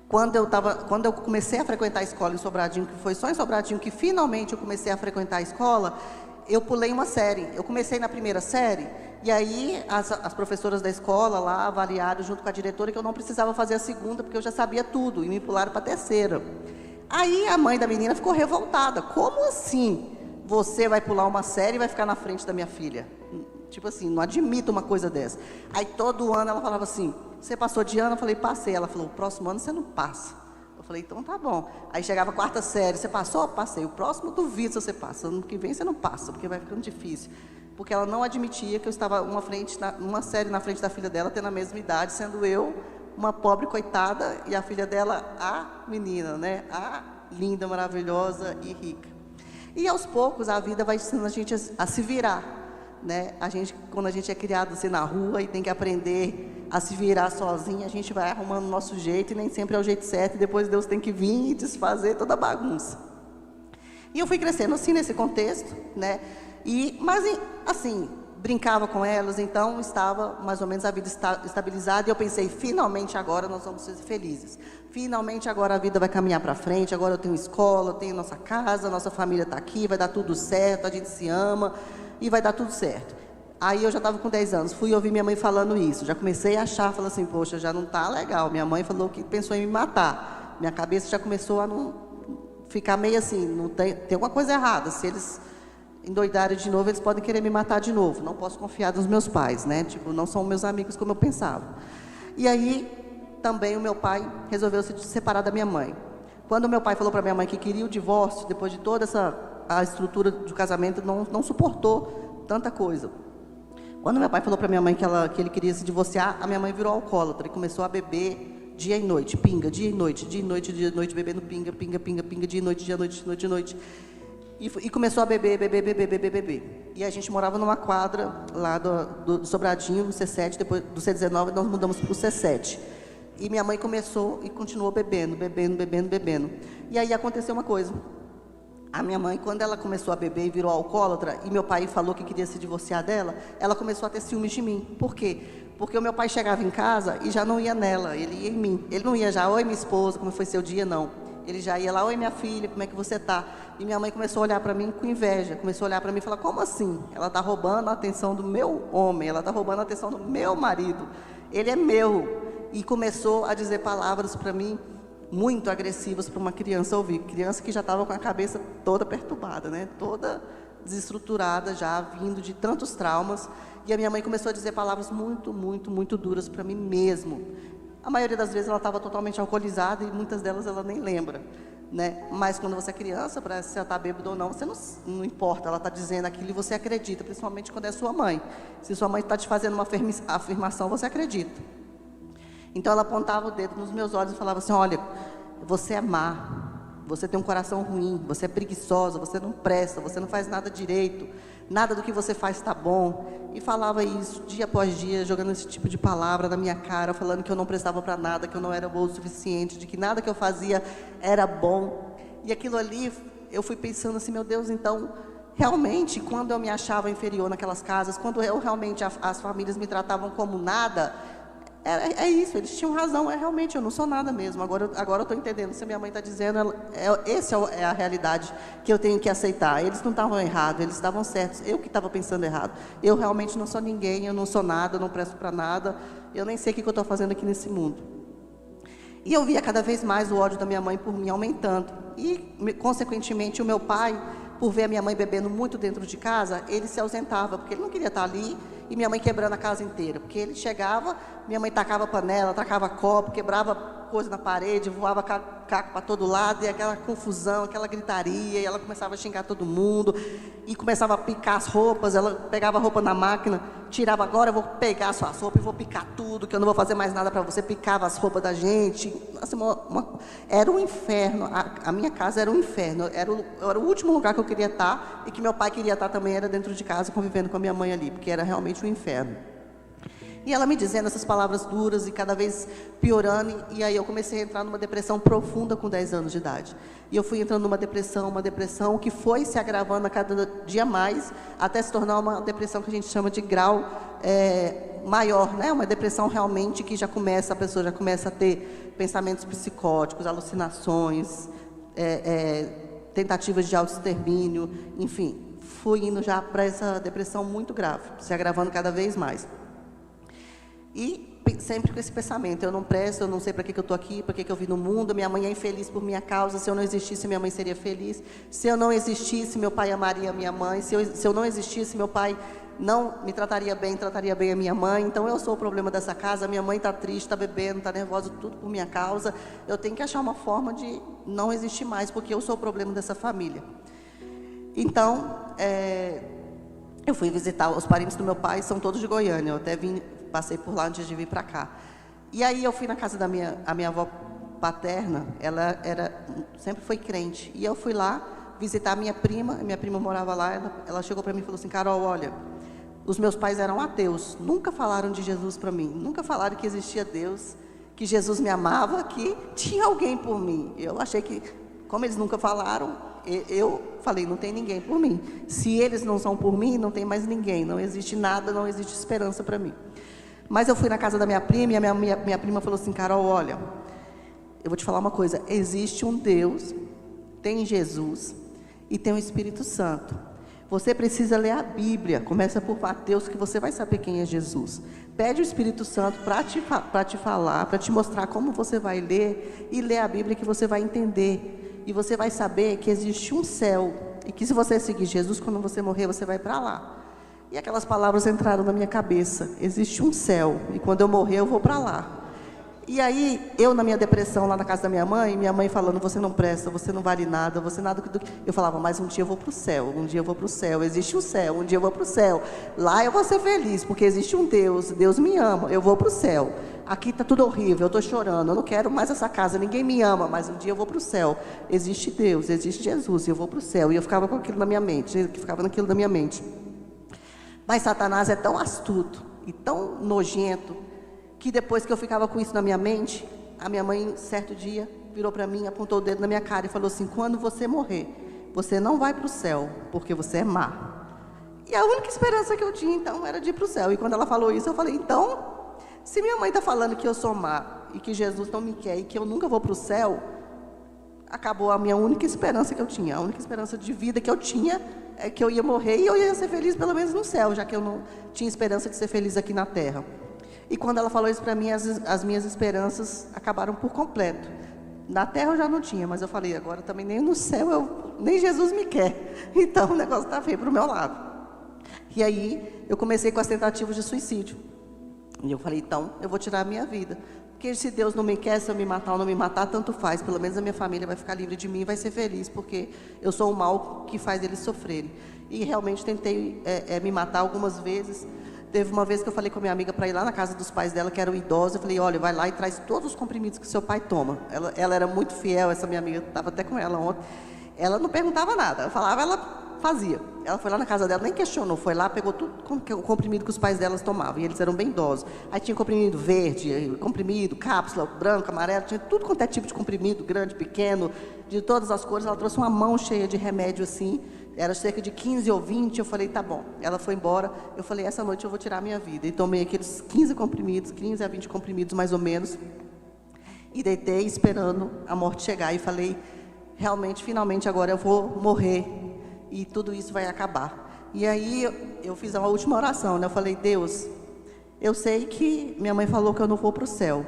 quando eu comecei a frequentar a escola em Sobradinho, que foi só em Sobradinho que finalmente eu comecei a frequentar a escola, eu pulei uma série. Eu comecei na primeira série, e aí as professoras da escola lá avaliaram junto com a diretora que eu não precisava fazer a segunda, porque eu já sabia tudo, e me pularam para a terceira. Aí a mãe da menina ficou revoltada. Como assim você vai pular uma série e vai ficar na frente da minha filha? Tipo assim, não admito uma coisa dessa. Aí todo ano ela falava assim, você passou de ano? Eu falei, passei. Ela falou, o próximo ano você não passa. Eu falei, então tá bom. Aí chegava a 4ª série, você passou? Passei. O próximo duvido se você passa. Ano que vem você não passa, porque vai ficando difícil. Porque ela não admitia que eu estava uma série na frente da filha dela, tendo a mesma idade, sendo eu uma pobre coitada e a filha dela, a menina, né? A linda, maravilhosa e rica. E aos poucos a vida vai ensinando a gente a se virar, né? Quando a gente é criado assim na rua e tem que aprender a se virar sozinha, a gente vai arrumando o nosso jeito e nem sempre é o jeito certo, e depois Deus tem que vir e desfazer toda a bagunça. E eu fui crescendo assim nesse contexto, né? Mas assim, brincava com elas, então estava mais ou menos a vida estabilizada, e eu pensei, finalmente agora nós vamos ser felizes. Finalmente agora a vida vai caminhar para frente, agora eu tenho escola, eu tenho nossa casa, nossa família está aqui, vai dar tudo certo, a gente se ama e vai dar tudo certo. Aí eu já estava com 10 anos, fui ouvir minha mãe falando isso, já comecei a achar, falei assim, poxa, já não está legal. Minha mãe falou que pensou em me matar, minha cabeça já começou a não ficar meio assim, não tem alguma coisa errada, se eles endoidarem de novo, eles podem querer me matar de novo, não posso confiar nos meus pais, né, tipo, não são meus amigos como eu pensava. E aí, também o meu pai resolveu se separar da minha mãe. Quando o meu pai falou para minha mãe que queria o divórcio, depois de toda a estrutura do casamento, não suportou tanta coisa. Quando meu pai falou para minha mãe que ele queria se divorciar, a minha mãe virou alcoólatra e começou a beber dia e noite, pinga, dia e noite, bebendo pinga, dia e noite, dia e noite. E começou a beber. E a gente morava numa quadra lá do Sobradinho, no C7, depois do C19 nós mudamos para o C7. E minha mãe começou e continuou bebendo, bebendo, bebendo, bebendo. E aí aconteceu uma coisa. A minha mãe, quando ela começou a beber e virou alcoólatra, e meu pai falou que queria se divorciar dela, ela começou a ter ciúmes de mim. Por quê? Porque o meu pai chegava em casa e já não ia nela, ele ia em mim. Ele não ia já, oi minha esposa, como foi seu dia, não. Ele já ia lá, oi minha filha, como é que você está? E minha mãe começou a olhar para mim com inveja, começou a olhar para mim e falar, como assim? Ela está roubando a atenção do meu homem, ela está roubando a atenção do meu marido, ele é meu. E começou a dizer palavras para mim, muito agressivas para uma criança ouvir. Criança que já estava com a cabeça toda perturbada, né? Toda desestruturada já, vindo de tantos traumas. E a minha mãe começou a dizer palavras muito, muito, muito duras para mim mesmo. A maioria das vezes ela estava totalmente alcoolizada e muitas delas ela nem lembra, né? Mas quando você é criança, para se ela está bêbada ou não, você não importa, ela está dizendo aquilo e você acredita, principalmente quando é sua mãe. Se sua mãe está te fazendo uma afirmação, você acredita. Então ela apontava o dedo nos meus olhos e falava assim, olha, você é má, você tem um coração ruim, você é preguiçosa, você não presta, você não faz nada direito, nada do que você faz está bom. E falava isso dia após dia, jogando esse tipo de palavra na minha cara, falando que eu não prestava para nada, que eu não era boa o suficiente, de que nada que eu fazia era bom. E aquilo ali, eu fui pensando assim, meu Deus, então, realmente, quando eu me achava inferior naquelas casas, quando eu realmente, as famílias me tratavam como nada, é isso, eles tinham razão, realmente, eu não sou nada mesmo. Agora eu estou entendendo, se a minha mãe está dizendo, essa é a realidade que eu tenho que aceitar. Eles não estavam errados, eles estavam certos, eu que estava pensando errado. Eu realmente não sou ninguém, eu não sou nada, eu não presto para nada, eu nem sei o que eu estou fazendo aqui nesse mundo. E eu via cada vez mais o ódio da minha mãe por mim aumentando. E, consequentemente, o meu pai, por ver a minha mãe bebendo muito dentro de casa, ele se ausentava, porque ele não queria estar ali, e minha mãe quebrando a casa inteira. Porque ele chegava, minha mãe tacava panela, tacava copo, quebrava coisa na parede, voava caco para todo lado, e aquela confusão, aquela gritaria, e ela começava a xingar todo mundo, e começava a picar as roupas, ela pegava a roupa na máquina, tirava, agora eu vou pegar as suas roupas e vou picar tudo, que eu não vou fazer mais nada para você, picava as roupas da gente. Assim, era um inferno, a minha casa era um inferno, era o último lugar que eu queria estar, e que meu pai queria estar também, era dentro de casa, convivendo com a minha mãe ali, porque era realmente um inferno. E ela me dizendo essas palavras duras e cada vez piorando, e aí eu comecei a entrar numa depressão profunda com 10 anos de idade. E eu fui entrando numa depressão que foi se agravando a cada dia mais, até se tornar uma depressão que a gente chama de grau maior, né? Uma depressão realmente que a pessoa já começa a ter pensamentos psicóticos, alucinações, tentativas de autoextermínio, enfim, fui indo já para essa depressão muito grave, se agravando cada vez mais. E sempre com esse pensamento, eu não presto, eu não sei para que eu estou aqui, para que eu vim no mundo, minha mãe é infeliz por minha causa, se eu não existisse, minha mãe seria feliz, se eu não existisse, meu pai amaria a minha mãe, se eu não existisse, meu pai não me trataria bem a minha mãe, então eu sou o problema dessa casa, minha mãe está triste, está bebendo, está nervosa, tudo por minha causa, eu tenho que achar uma forma de não existir mais, porque eu sou o problema dessa família. Então, eu fui visitar, os parentes do meu pai são todos de Goiânia, eu até passei por lá antes de vir para cá. E aí eu fui na casa da minha avó paterna, ela sempre foi crente, e eu fui lá visitar a minha prima morava lá, ela chegou para mim e falou assim, Carol, olha, os meus pais eram ateus, nunca falaram de Jesus para mim, nunca falaram que existia Deus, que Jesus me amava, que tinha alguém por mim. Eu achei que, como eles nunca falaram, eu falei, não tem ninguém por mim. Se eles não são por mim, não tem mais ninguém, não existe nada, não existe esperança para mim. Mas eu fui na casa da minha prima e a minha prima falou assim, Carol, olha, eu vou te falar uma coisa, existe um Deus, tem Jesus e tem o Espírito Santo. Você precisa ler a Bíblia, começa por Mateus, que você vai saber quem é Jesus. Pede o Espírito Santo para te falar, para te mostrar como você vai ler, e ler a Bíblia que você vai entender. E você vai saber que existe um céu, e que se você seguir Jesus, quando você morrer, você vai para lá. E aquelas palavras entraram na minha cabeça, existe um céu, e quando eu morrer eu vou para lá. E aí, eu na minha depressão lá na casa da minha mãe falando, você não presta, você não vale nada, você nada do que... Eu falava, mas um dia eu vou para o céu, um dia eu vou para o céu, existe um céu, um dia eu vou para o céu. Lá eu vou ser feliz, porque existe um Deus, Deus me ama, eu vou para o céu. Aqui está tudo horrível, eu estou chorando, eu não quero mais essa casa, ninguém me ama, mas um dia eu vou para o céu. Existe Deus, existe Jesus, eu vou para o céu. E eu ficava com aquilo na minha mente, ficava naquilo na minha mente. Mas Satanás é tão astuto e tão nojento que depois que eu ficava com isso na minha mente, a minha mãe, certo dia, virou para mim, apontou o dedo na minha cara e falou assim: quando você morrer, você não vai para o céu, porque você é má. E a única esperança que eu tinha, então, era de ir para o céu. E quando ela falou isso, eu falei: então, se minha mãe está falando que eu sou má, e que Jesus não me quer, e que eu nunca vou para o céu, acabou a minha única esperança que eu tinha. A única esperança de vida que eu tinha é que eu ia morrer e eu ia ser feliz pelo menos no céu, já que eu não tinha esperança de ser feliz aqui na terra. E quando ela falou isso para mim, as minhas esperanças acabaram por completo. Na terra eu já não tinha, mas eu falei: agora também nem no céu, nem Jesus me quer. Então o negócio está feio para o meu lado. E aí eu comecei com as tentativas de suicídio. E eu falei: então eu vou tirar a minha vida. Porque se Deus não me quer, se eu me matar ou não me matar, tanto faz. Pelo menos a minha família vai ficar livre de mim e vai ser feliz, porque eu sou o mal que faz eles sofrerem. E realmente tentei me matar algumas vezes. Teve uma vez que eu falei com a minha amiga para ir lá na casa dos pais dela, que eram idosos. Eu falei: olha, vai lá e traz todos os comprimidos que seu pai toma. Ela era muito fiel, essa minha amiga, estava até com ela ontem. Ela não perguntava nada, eu falava, ela fazia. Ela foi lá na casa dela, nem questionou, foi lá, pegou tudo o comprimido que os pais delas tomavam, e eles eram bem idosos. Aí tinha comprimido verde, comprimido, cápsula, branco, amarelo, tinha tudo quanto é tipo de comprimido, grande, pequeno, de todas as cores. Ela trouxe uma mão cheia de remédio assim, era cerca de 15 ou 20, eu falei: tá bom. Ela foi embora, eu falei: essa noite eu vou tirar a minha vida. E tomei aqueles 15 comprimidos, 15 a 20 comprimidos mais ou menos, e deitei esperando a morte chegar, e falei: realmente, finalmente agora eu vou morrer, e tudo isso vai acabar. E aí eu fiz uma última oração, né? Eu falei: Deus, eu sei que minha mãe falou que eu não vou para o céu.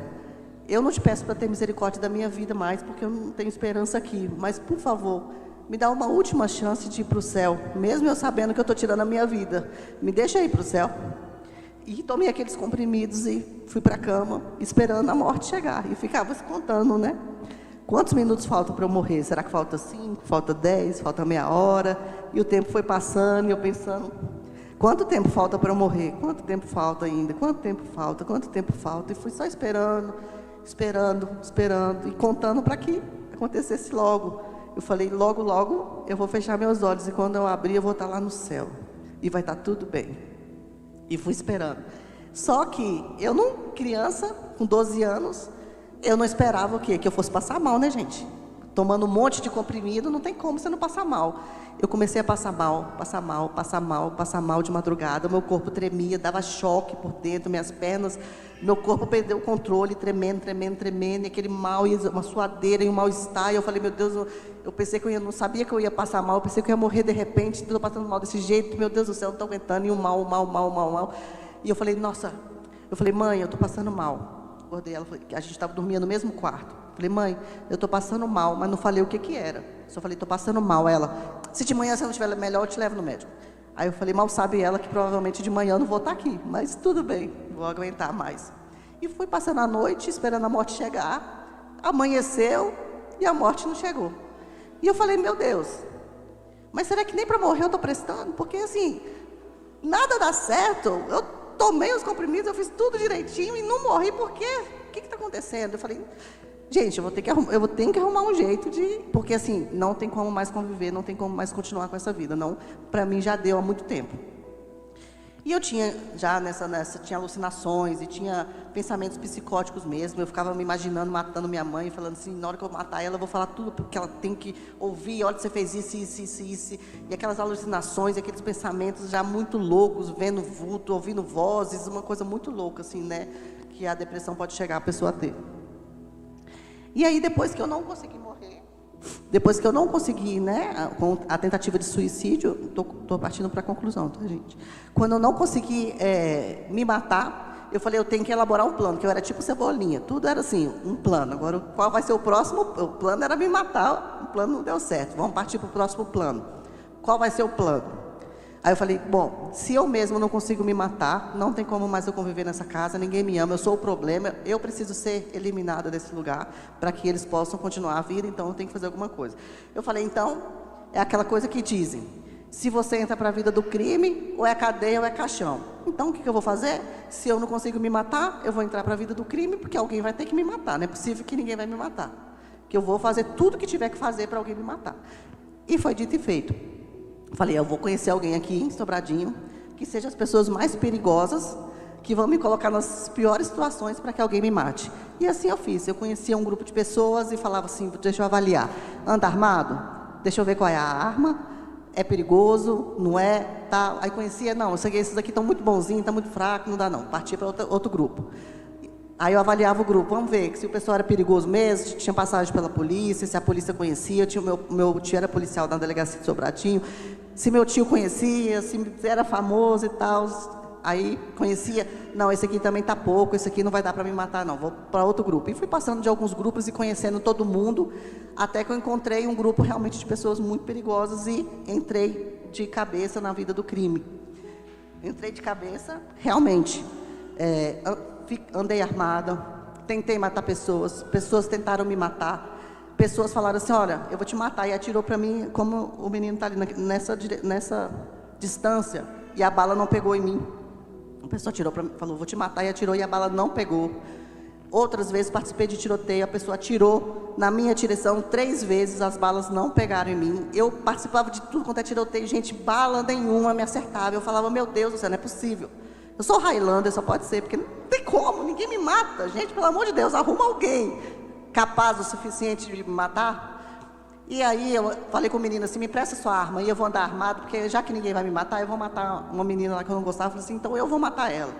Eu não te peço para ter misericórdia da minha vida mais, porque eu não tenho esperança aqui. Mas, por favor, me dá uma última chance de ir para o céu, mesmo eu sabendo que eu estou tirando a minha vida. Me deixa ir para o céu. E tomei aqueles comprimidos e fui para a cama, esperando a morte chegar. E ficava se contando, né? Quantos minutos faltam para eu morrer? Será que falta 5, falta 10, falta meia hora? E o tempo foi passando e eu pensando: quanto tempo falta para eu morrer? Quanto tempo falta ainda? Quanto tempo falta? Quanto tempo falta? E fui só esperando, esperando, esperando e contando para que acontecesse logo. Eu falei: logo, logo eu vou fechar meus olhos e quando eu abrir eu vou estar lá no céu e vai estar tudo bem. E fui esperando. Só que eu não, criança, com 12 anos, eu não esperava o quê? Que eu fosse passar mal, né, gente? Tomando um monte de comprimido, não tem como você não passar mal. Eu comecei a passar mal, passar mal, passar mal, passar mal de madrugada. Meu corpo tremia, dava choque por dentro, minhas pernas, meu corpo perdeu o controle, tremendo, tremendo, tremendo. E aquele mal, uma suadeira e um mal-estar. E eu falei: meu Deus, eu pensei que não sabia que eu ia passar mal. Eu pensei que eu ia morrer de repente, estou passando mal desse jeito. Meu Deus do céu, não estou aguentando. E um mal. E eu falei: nossa, mãe, eu estou passando mal. Acordei ela, a gente estava dormindo no mesmo quarto. Falei: mãe, eu estou passando mal, mas não falei o que era. Só falei: estou passando mal. Ela: se de manhã você não estiver melhor, eu te levo no médico. Aí eu falei: mal sabe ela que provavelmente de manhã eu não vou estar aqui, mas tudo bem, vou aguentar mais. E fui passando a noite, esperando a morte chegar. Amanheceu e a morte não chegou. E eu falei: meu Deus, mas será que nem para morrer eu estou prestando? Porque assim, nada dá certo. Eu tomei os comprimidos, eu fiz tudo direitinho e não morri, por quê? O que está acontecendo? Eu falei: gente, eu vou ter que arrumar um jeito de... Porque assim, não tem como mais conviver, não tem como mais continuar com essa vida. Não, para mim já deu há muito tempo. E eu tinha, já tinha alucinações e tinha pensamentos psicóticos mesmo. Eu ficava me imaginando matando minha mãe, falando assim: na hora que eu matar ela, eu vou falar tudo porque ela tem que ouvir. Olha, você fez isso. E aquelas alucinações, aqueles pensamentos já muito loucos, vendo vulto, ouvindo vozes, uma coisa muito louca, assim, né? Que a depressão pode chegar a pessoa a ter. E aí, depois que eu não consegui morrer, depois que eu não consegui, né, com a tentativa de suicídio, estou partindo para a conclusão, tá, gente? Quando eu não consegui me matar, eu falei: eu tenho que elaborar um plano, que eu era tipo Cebolinha, tudo era assim, um plano. Agora, qual vai ser o próximo? O plano era me matar, o plano não deu certo, vamos partir para o próximo plano. Qual vai ser o plano? Aí eu falei: bom, se eu mesmo não consigo me matar, não tem como mais eu conviver nessa casa, ninguém me ama, eu sou o problema, eu preciso ser eliminada desse lugar para que eles possam continuar a vida, então eu tenho que fazer alguma coisa. Eu falei: então, é aquela coisa que dizem: se você entra para a vida do crime, ou é cadeia ou é caixão. Então, o que eu vou fazer? Se eu não consigo me matar, eu vou entrar para a vida do crime, porque alguém vai ter que me matar, não é possível que ninguém vai me matar. Que eu vou fazer tudo que tiver que fazer para alguém me matar. E foi dito e feito. Falei: eu vou conhecer alguém aqui em Sobradinho, que seja as pessoas mais perigosas, que vão me colocar nas piores situações para que alguém me mate. E assim eu fiz. Eu conhecia um grupo de pessoas e falava assim, deixa eu avaliar. Anda armado? Deixa eu ver qual é a arma. É perigoso? Não é? Tá. Aí conhecia, não, esses aqui estão muito bonzinhos, estão muito fracos, não dá não. Partia para outro grupo. Aí eu avaliava o grupo, vamos ver se o pessoal era perigoso mesmo, se tinha passagem pela polícia, se a polícia conhecia, meu tio era policial na delegacia de Sobradinho, se meu tio conhecia, se era famoso e tal. Aí conhecia, não, esse aqui também está pouco, esse aqui não vai dar para me matar não, vou para outro grupo. E fui passando de alguns grupos e conhecendo todo mundo, até que eu encontrei um grupo realmente de pessoas muito perigosas e entrei de cabeça na vida do crime. Entrei de cabeça, realmente. Andei armada, tentei matar pessoas, pessoas tentaram me matar, pessoas falaram assim, olha, eu vou te matar, e atirou para mim, como o menino está ali nessa distância, e a bala não pegou em mim. A pessoa atirou para mim, falou, vou te matar, e atirou, e a bala não pegou. Outras vezes participei de tiroteio, a pessoa atirou na minha direção 3 vezes, as balas não pegaram em mim. Eu participava de tudo quanto é tiroteio, gente, bala nenhuma me acertava. Eu falava, meu Deus do céu, não é possível. Eu sou Highlander, só pode ser, porque não tem como, ninguém me mata. Gente, pelo amor de Deus, arruma alguém capaz o suficiente de me matar. E aí eu falei com o menino assim, me empresta sua arma, e eu vou andar armado, porque já que ninguém vai me matar, eu vou matar uma menina lá que eu não gostava. Eu falei assim, então eu vou matar ela.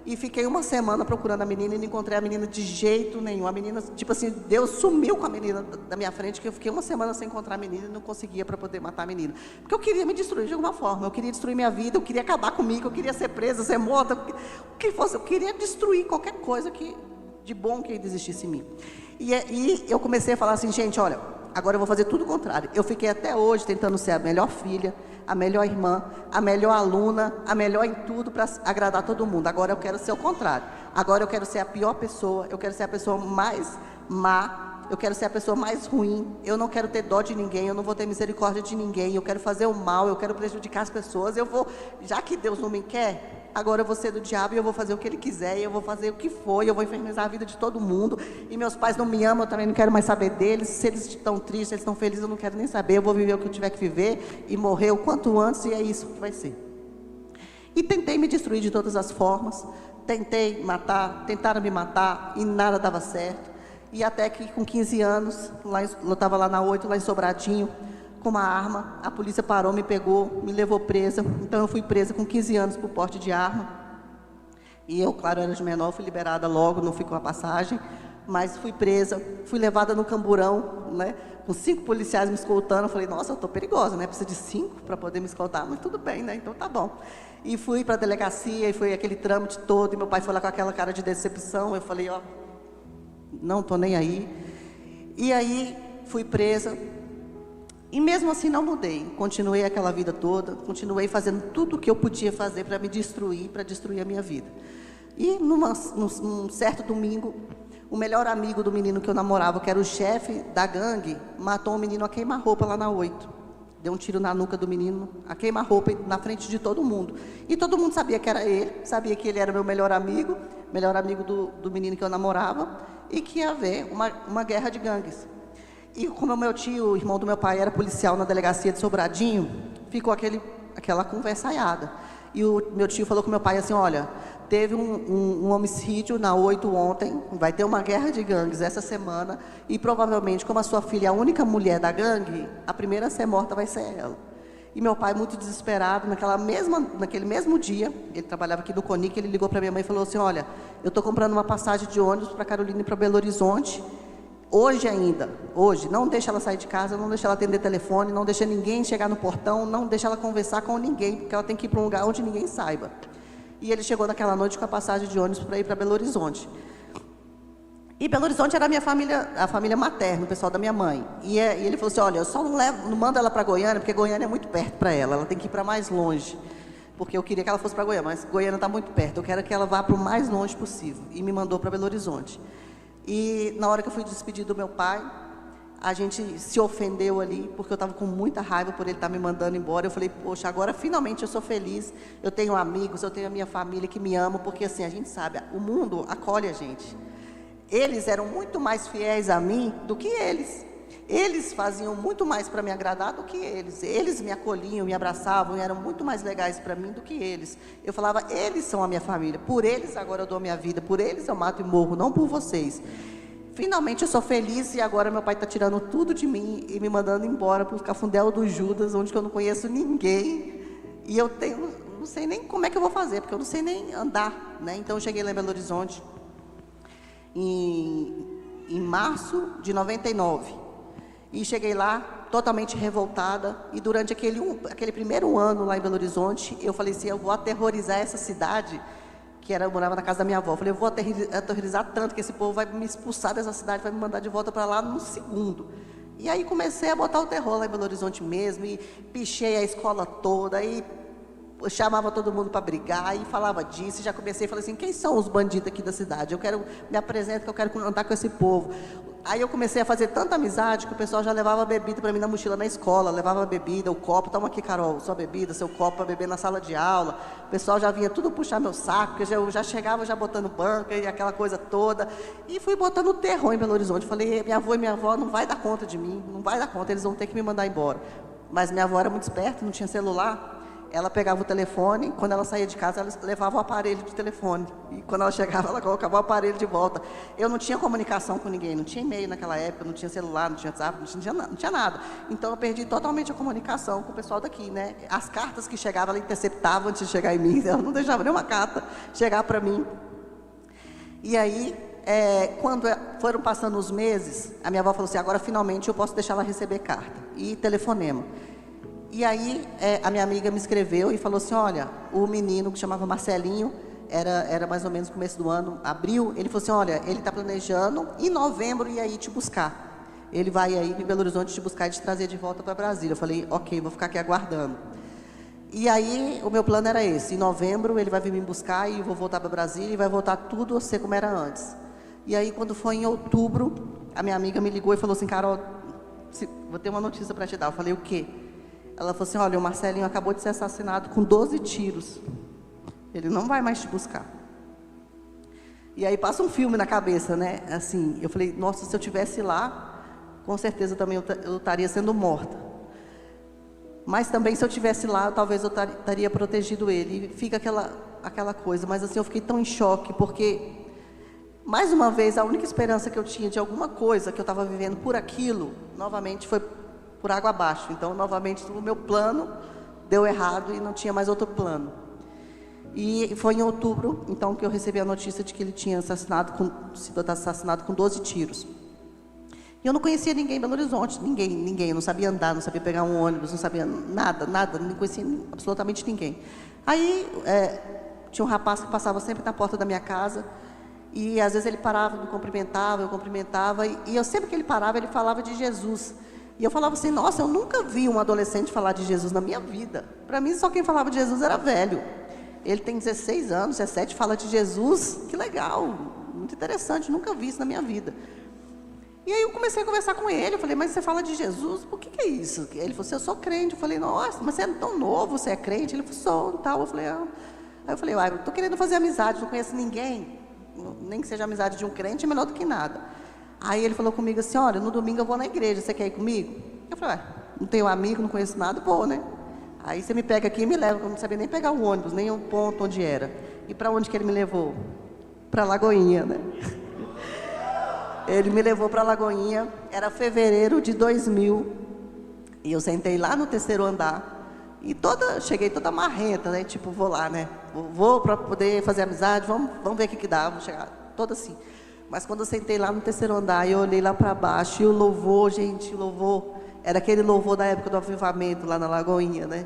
E fiquei uma semana procurando a menina e não encontrei a menina de jeito nenhum. A menina, tipo assim, Deus sumiu com a menina da minha frente, que eu fiquei uma semana sem encontrar a menina e não conseguia para poder matar a menina. Porque eu queria me destruir de alguma forma, eu queria destruir minha vida, eu queria acabar comigo, eu queria ser presa, ser morta, o que fosse, eu queria destruir qualquer coisa de bom que existisse em mim. E eu comecei a falar assim, gente, olha, agora eu vou fazer tudo o contrário. Eu fiquei até hoje tentando ser a melhor filha, a melhor irmã, a melhor aluna, a melhor em tudo para agradar todo mundo. Agora eu quero ser o contrário. Agora eu quero ser a pior pessoa, eu quero ser a pessoa mais má, eu quero ser a pessoa mais ruim, eu não quero ter dó de ninguém, eu não vou ter misericórdia de ninguém, eu quero fazer o mal, eu quero prejudicar as pessoas, já que Deus não me quer, agora eu vou ser do diabo e eu vou fazer o que ele quiser, e eu vou fazer o que for, e eu vou infernizar a vida de todo mundo, e meus pais não me amam, eu também não quero mais saber deles, se eles estão tristes, se eles estão felizes, eu não quero nem saber, eu vou viver o que eu tiver que viver, e morrer o quanto antes, e é isso que vai ser. E tentei me destruir de todas as formas, tentei matar, tentaram me matar, e nada dava certo, e até que com 15 anos, eu estava lá na 8, lá em Sobradinho, com uma arma, a polícia parou, me pegou, me levou presa. Então eu fui presa com 15 anos por porte de arma. E eu, claro, era de menor, fui liberada logo, não fui com a passagem, mas fui presa, fui levada no camburão, né, com 5 policiais me escoltando. Eu falei, nossa, eu estou perigosa, né, precisa de 5 para poder me escoltar, mas tudo bem, né, então tá bom. E fui para a delegacia, e foi aquele trâmite todo, e meu pai foi lá com aquela cara de decepção. Eu falei, ó, não estou nem aí. E aí fui presa. E mesmo assim não mudei, continuei aquela vida toda, continuei fazendo tudo o que eu podia fazer para me destruir, para destruir a minha vida. E num certo domingo, o melhor amigo do menino que eu namorava, que era o chefe da gangue, matou um menino a queima-roupa lá na 8. Deu um tiro na nuca do menino, a queima-roupa na frente de todo mundo. E todo mundo sabia que era ele, sabia que ele era meu melhor amigo do menino que eu namorava, e que ia haver uma guerra de gangues. E como o meu tio, o irmão do meu pai, era policial na delegacia de Sobradinho, ficou aquela conversaiada. E o meu tio falou com meu pai assim, olha, teve um homicídio na 8 ontem, vai ter uma guerra de gangues essa semana, e provavelmente, como a sua filha é a única mulher da gangue, a primeira a ser morta vai ser ela. E meu pai, muito desesperado, naquele mesmo dia, ele trabalhava aqui no CONIC, ele ligou para minha mãe e falou assim, olha, eu estou comprando uma passagem de ônibus para Carolina e para Belo Horizonte, hoje ainda, hoje, não deixa ela sair de casa, não deixa ela atender telefone, não deixa ninguém chegar no portão, não deixa ela conversar com ninguém, porque ela tem que ir para um lugar onde ninguém saiba. E ele chegou naquela noite com a passagem de ônibus para ir para Belo Horizonte. E Belo Horizonte era a família materna, o pessoal da minha mãe. E ele falou assim, olha, eu só não mando ela para Goiânia, porque Goiânia é muito perto para ela tem que ir para mais longe. Porque eu queria que ela fosse para Goiânia, mas Goiânia está muito perto, eu quero que ela vá para o mais longe possível. E me mandou para Belo Horizonte. E na hora que eu fui despedir do meu pai, a gente se ofendeu ali, porque eu estava com muita raiva por ele estar me mandando embora. Eu falei, poxa, agora finalmente eu sou feliz, eu tenho amigos, eu tenho a minha família que me ama, porque assim, a gente sabe, o mundo acolhe a gente. Eles eram muito mais fiéis a mim do que eles. Eles faziam muito mais para me agradar do que eles. Eles me acolhiam, me abraçavam, e eram muito mais legais para mim do que eles. Eu falava, eles são a minha família, por eles agora eu dou a minha vida, por eles eu mato e morro, não por vocês. Finalmente eu sou feliz, e agora meu pai está tirando tudo de mim e me mandando embora para o Cafundel do Judas, onde eu não conheço ninguém. E eu não sei nem como é que eu vou fazer, porque eu não sei nem andar, né? Então eu cheguei lá em Belo Horizonte em março de 99. E cheguei lá totalmente revoltada, e durante aquele primeiro ano lá em Belo Horizonte, eu falei assim, eu vou aterrorizar essa cidade, eu morava na casa da minha avó. Eu falei, eu vou aterrorizar tanto que esse povo vai me expulsar dessa cidade, vai me mandar de volta para lá num segundo. E aí comecei a botar o terror lá em Belo Horizonte mesmo, e pichei a escola toda, e chamava todo mundo para brigar, e falava disso, e já comecei a falar assim, quem são os bandidos aqui da cidade? Eu quero, me apresento que eu quero andar com esse povo. Aí eu comecei a fazer tanta amizade que o pessoal já levava bebida para mim na mochila na escola, levava bebida, o copo, toma aqui, Carol, sua bebida, seu copo para beber na sala de aula. O pessoal já vinha tudo puxar meu saco, porque eu já chegava já botando banca e aquela coisa toda. E fui botando terror em Belo Horizonte. Falei, minha avó e minha avó não vai dar conta de mim, não vai dar conta, eles vão ter que me mandar embora. Mas minha avó era muito esperta, não tinha celular. Ela pegava o telefone, quando ela saía de casa, ela levava o aparelho de telefone. E quando ela chegava, ela colocava o aparelho de volta. Eu não tinha comunicação com ninguém, não tinha e-mail naquela época, não tinha celular, não tinha WhatsApp, não tinha nada. Então eu perdi totalmente a comunicação com o pessoal daqui, né? As cartas que chegavam, ela interceptava antes de chegar em mim, ela não deixava nenhuma carta chegar para mim. E aí, quando foram passando os meses, a minha avó falou assim, agora finalmente eu posso deixar ela receber carta e telefonema. E aí, a minha amiga me escreveu e falou assim, olha, o menino que chamava Marcelinho, era mais ou menos no começo do ano, abril, ele falou assim, olha, ele está planejando em novembro ir aí te buscar. Ele vai aí em Belo Horizonte te buscar e te trazer de volta para Brasília. Eu falei, ok, vou ficar aqui aguardando. E aí, o meu plano era esse, em novembro ele vai vir me buscar e eu vou voltar para Brasília e vai voltar tudo a ser como era antes. E aí, quando foi em outubro, a minha amiga me ligou e falou assim, Carol, vou ter uma notícia para te dar. Eu falei, o quê? Ela falou assim, olha, o Marcelinho acabou de ser assassinado com 12 tiros. Ele não vai mais te buscar. E aí passa um filme na cabeça, né? Assim, eu falei, nossa, se eu estivesse lá, com certeza também eu estaria sendo morta. Mas também se eu estivesse lá, talvez eu estaria protegido ele. E fica aquela coisa, mas assim, eu fiquei tão em choque, porque, mais uma vez, a única esperança que eu tinha de alguma coisa que eu estava vivendo por aquilo, novamente foi por água abaixo. Então, novamente, o meu plano deu errado e não tinha mais outro plano. E foi em outubro, então, que eu recebi a notícia de que ele tinha sido assassinado com 12 tiros. E eu não conhecia ninguém em Belo Horizonte, ninguém. Eu não sabia andar, não sabia pegar um ônibus, não sabia nada, não conhecia absolutamente ninguém. Aí, tinha um rapaz que passava sempre na porta da minha casa, e às vezes ele parava, me cumprimentava, eu cumprimentava, e eu sempre que ele parava, ele falava de Jesus. E eu falava assim, nossa, eu nunca vi um adolescente falar de Jesus na minha vida. Para mim, só quem falava de Jesus era velho. Ele tem 16 anos, 17, fala de Jesus, que legal, muito interessante, nunca vi isso na minha vida. E aí eu comecei a conversar com ele, eu falei, mas você fala de Jesus, por que é isso? Ele falou assim, eu sou crente. Eu falei, nossa, mas você é tão novo, você é crente? Ele falou, sou, tal. Eu falei, ah. Aí eu falei, eu estou querendo fazer amizade, não conheço ninguém, nem que seja amizade de um crente, é melhor do que nada. Aí ele falou comigo assim, olha, no domingo eu vou na igreja, você quer ir comigo? Eu falei, não tenho amigo, não conheço nada, vou, né? Aí você me pega aqui e me leva, eu não sabia nem pegar o ônibus, nem o ponto onde era. E para onde que ele me levou? Para Lagoinha, né? Ele me levou para Lagoinha, era fevereiro de 2000, e eu sentei lá no terceiro andar, e cheguei toda marrenta, né? Tipo, vou lá, né? Vou para poder fazer amizade, vamos ver o que dá, vou chegar toda assim. Mas quando eu sentei lá no terceiro andar, eu olhei lá para baixo, e o louvor, gente, o louvor, era aquele louvor da época do avivamento, lá na Lagoinha, né?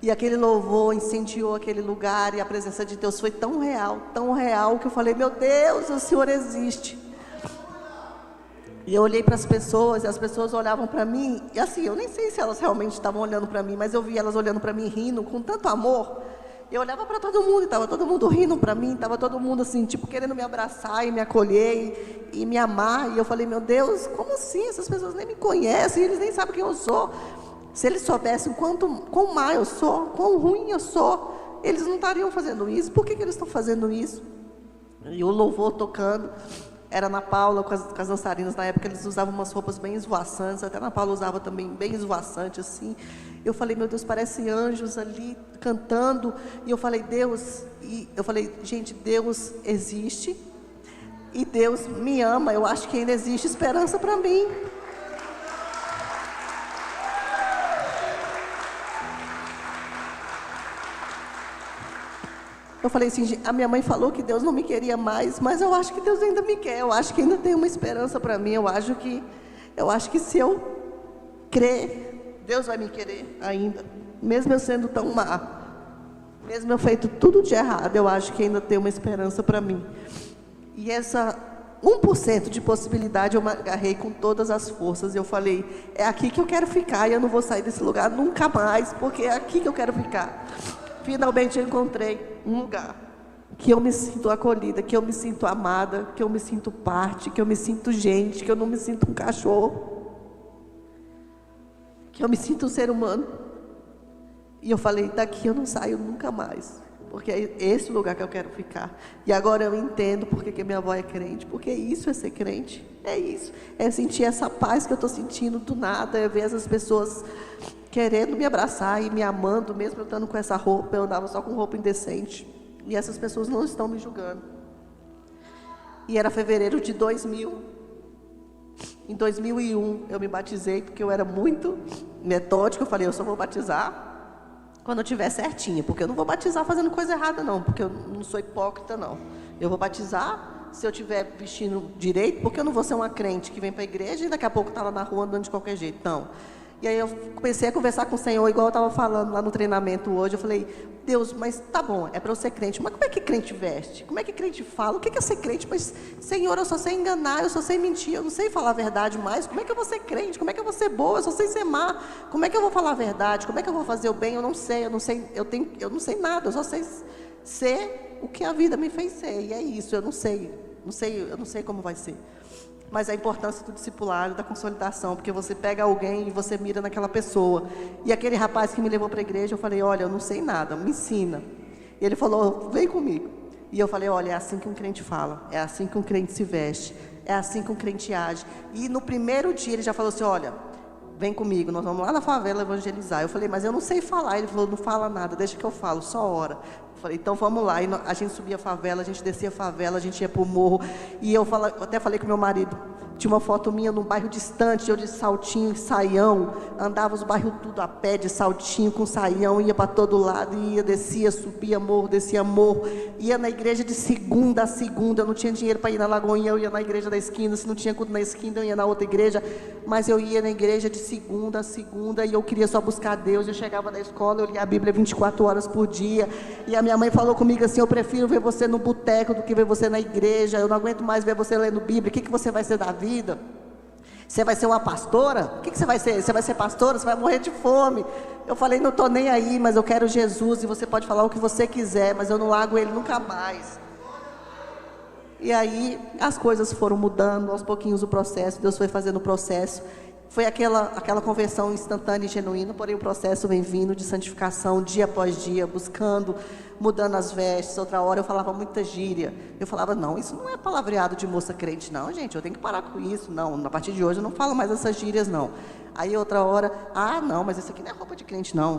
E aquele louvor incendiou aquele lugar, e a presença de Deus foi tão real, que eu falei, meu Deus, o Senhor existe. E eu olhei para as pessoas, e as pessoas olhavam para mim, e assim, eu nem sei se elas realmente estavam olhando para mim, mas eu vi elas olhando para mim, rindo, com tanto amor. Eu olhava para todo mundo, e estava todo mundo rindo para mim, estava todo mundo assim, tipo, querendo me abraçar e me acolher e me amar. E eu falei, meu Deus, como assim? Essas pessoas nem me conhecem, eles nem sabem quem eu sou. Se eles soubessem quão má eu sou, quão ruim eu sou, eles não estariam fazendo isso. Por que eles estão fazendo isso? E o louvor tocando, era Ana Paula, com as dançarinas, na época eles usavam umas roupas bem esvoaçantes, até Ana Paula usava também bem esvoaçante, assim. Eu falei, meu Deus, parece anjos ali cantando. E eu falei, gente, Deus existe e Deus me ama. Eu acho que ainda existe esperança para mim. Eu falei assim, a minha mãe falou que Deus não me queria mais, mas eu acho que Deus ainda me quer. Eu acho que ainda tem uma esperança para mim. Eu acho que se eu crer, Deus vai me querer ainda, mesmo eu sendo tão má, mesmo eu feito tudo de errado, eu acho que ainda tem uma esperança para mim. E essa 1% de possibilidade eu me agarrei com todas as forças. Eu falei, é aqui que eu quero ficar e eu não vou sair desse lugar nunca mais, porque é aqui que eu quero ficar. Finalmente eu encontrei um lugar que eu me sinto acolhida, que eu me sinto amada, que eu me sinto parte, que eu me sinto gente, que eu não me sinto um cachorro, que eu me sinto um ser humano. E eu falei, daqui eu não saio nunca mais, porque é esse o lugar que eu quero ficar. E agora eu entendo porque que minha avó é crente, porque isso é ser crente, é isso, é sentir essa paz que eu estou sentindo do nada, é ver essas pessoas querendo me abraçar e me amando, mesmo eu estando com essa roupa. Eu andava só com roupa indecente, e essas pessoas não estão me julgando. E era fevereiro de 2000. Em 2001 eu me batizei, porque eu era muito metódica. Eu falei, eu só vou batizar quando eu estiver certinha, porque eu não vou batizar fazendo coisa errada não, porque eu não sou hipócrita não. Eu vou batizar se eu estiver vestindo direito, porque eu não vou ser uma crente que vem para a igreja e daqui a pouco está lá na rua andando de qualquer jeito, não. E aí eu comecei a conversar com o Senhor, igual eu estava falando lá no treinamento hoje. Eu falei, Deus, mas tá bom, é para eu ser crente, mas como é que crente veste? Como é que crente fala? O que é ser crente? Mas, Senhor, eu só sei enganar, eu só sei mentir, eu não sei falar a verdade mais. Como é que eu vou ser crente? Como é que eu vou ser boa? Eu só sei ser má. Como é que eu vou falar a verdade? Como é que eu vou fazer o bem? Eu não sei, eu não sei nada, eu só sei ser o que a vida me fez ser. E é isso, eu não sei como vai ser. Mas a importância do discipulado, da consolidação, porque você pega alguém e você mira naquela pessoa. E aquele rapaz que me levou para a igreja, eu falei, olha, eu não sei nada, me ensina. E ele falou, vem comigo. E eu falei, olha, é assim que um crente fala, é assim que um crente se veste, é assim que um crente age. E no primeiro dia ele já falou assim, olha, vem comigo, nós vamos lá na favela evangelizar. Eu falei, mas eu não sei falar. Ele falou, não fala nada, deixa que eu falo, só ora. Eu falei, então vamos lá. E a gente subia a favela, a gente descia a favela, a gente ia para o morro. E eu até falei com meu marido, tinha uma foto minha num bairro distante, eu de saltinho e saião, andava os bairros tudo a pé, de saltinho com saião, ia para todo lado, descia, subia morro, descia morro, ia na igreja de segunda a segunda. Eu não tinha dinheiro para ir na Lagoinha, eu ia na igreja da esquina. Se não tinha culto na esquina, eu ia na outra igreja, mas eu ia na igreja de segunda a segunda, e eu queria só buscar Deus. Eu chegava da escola, eu lia a Bíblia 24 horas por dia, e a minha mãe falou comigo assim, eu prefiro ver você no boteco do que ver você na igreja, eu não aguento mais ver você lendo Bíblia. O que você vai ser da vida? Você vai ser uma pastora? O que você vai ser? Você vai ser pastora? Você vai morrer de fome. Eu falei, não estou nem aí, mas eu quero Jesus, e você pode falar o que você quiser, mas eu não largo ele nunca mais. E aí as coisas foram mudando, aos pouquinhos o processo, Deus foi fazendo o processo. Foi aquela conversão instantânea e genuína, porém o processo vem vindo de santificação, dia após dia, buscando, mudando as vestes. Outra hora eu falava muita gíria. Eu falava, não, isso não é palavreado de moça crente, não, gente, eu tenho que parar com isso. Não, a partir de hoje eu não falo mais essas gírias, não. Aí outra hora, não, mas isso aqui não é roupa de crente, não,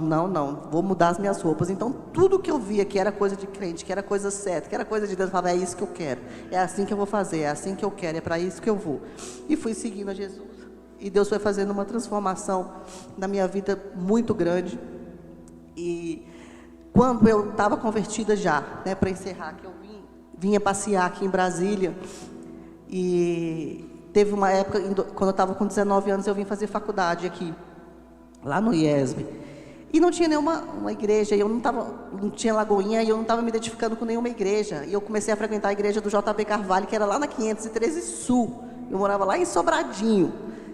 vou mudar as minhas roupas. Então tudo que eu via que era coisa de crente, que era coisa certa, que era coisa de Deus, eu falava, é isso que eu quero, é assim que eu vou fazer, é assim que eu quero, é para isso que eu vou. E fui seguindo a Jesus. E Deus foi fazendo uma transformação na minha vida muito grande. E quando eu estava convertida já, para encerrar, que eu vinha passear aqui em Brasília, e teve uma época, quando eu estava com 19 anos, eu vim fazer faculdade aqui, lá no IESB. E não tinha nenhuma igreja, não tinha Lagoinha, e eu não estava me identificando com nenhuma igreja. E eu comecei a frequentar a igreja do JB Carvalho, que era lá na 513 Sul. Eu morava lá em Sobradinho.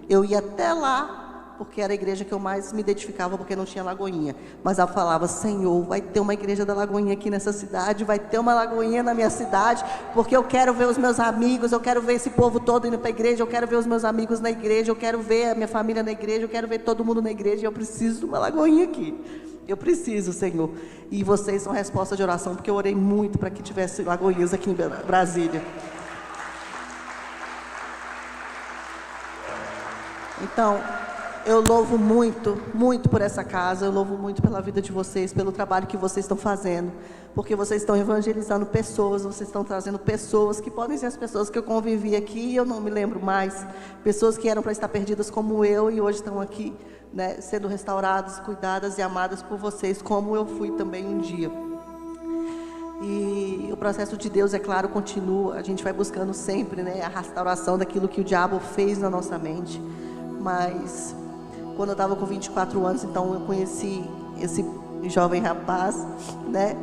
Eu ia até lá, porque era a igreja que eu mais me identificava, porque não tinha Lagoinha. Mas eu falava, Senhor, vai ter uma igreja da Lagoinha aqui nessa cidade, vai ter uma Lagoinha na minha cidade, porque eu quero ver os meus amigos, eu quero ver esse povo todo indo para a igreja, eu quero ver os meus amigos na igreja, eu quero ver a minha família na igreja, eu quero ver todo mundo na igreja, e eu preciso de uma Lagoinha aqui. Eu preciso, Senhor. E vocês são resposta de oração, porque eu orei muito para que tivesse Lagoinhas aqui em Brasília. Então, eu louvo muito, muito por essa casa, eu louvo muito pela vida de vocês, pelo trabalho que vocês estão fazendo, porque vocês estão evangelizando pessoas, vocês estão trazendo pessoas que podem ser as pessoas que eu convivi aqui e eu não me lembro mais, pessoas que eram para estar perdidas como eu e hoje estão aqui, né, sendo restauradas, cuidadas e amadas por vocês, como eu fui também um dia. E o processo de Deus, é claro, continua, a gente vai buscando sempre, né, a restauração daquilo que o diabo fez na nossa mente. Mas quando eu estava com 24 anos, então eu conheci esse jovem rapaz, né?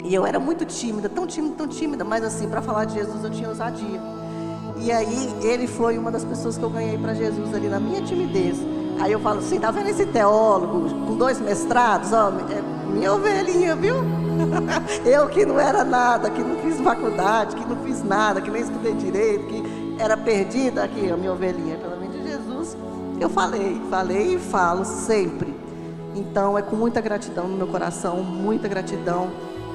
E eu era muito tímida, tão tímida, mas assim, para falar de Jesus eu tinha ousadia. E aí ele foi uma das pessoas que eu ganhei para Jesus ali na minha timidez. Aí eu falo assim, tá vendo esse teólogo com 2 mestrados? Ó, é minha ovelhinha, viu? Eu que não era nada, que não fiz faculdade, que não fiz nada, que nem estudei direito, que era perdida, aqui a minha ovelhinha, pelo menos de Jesus. Eu falei e falo sempre. Então é com muita gratidão no meu coração, muita gratidão,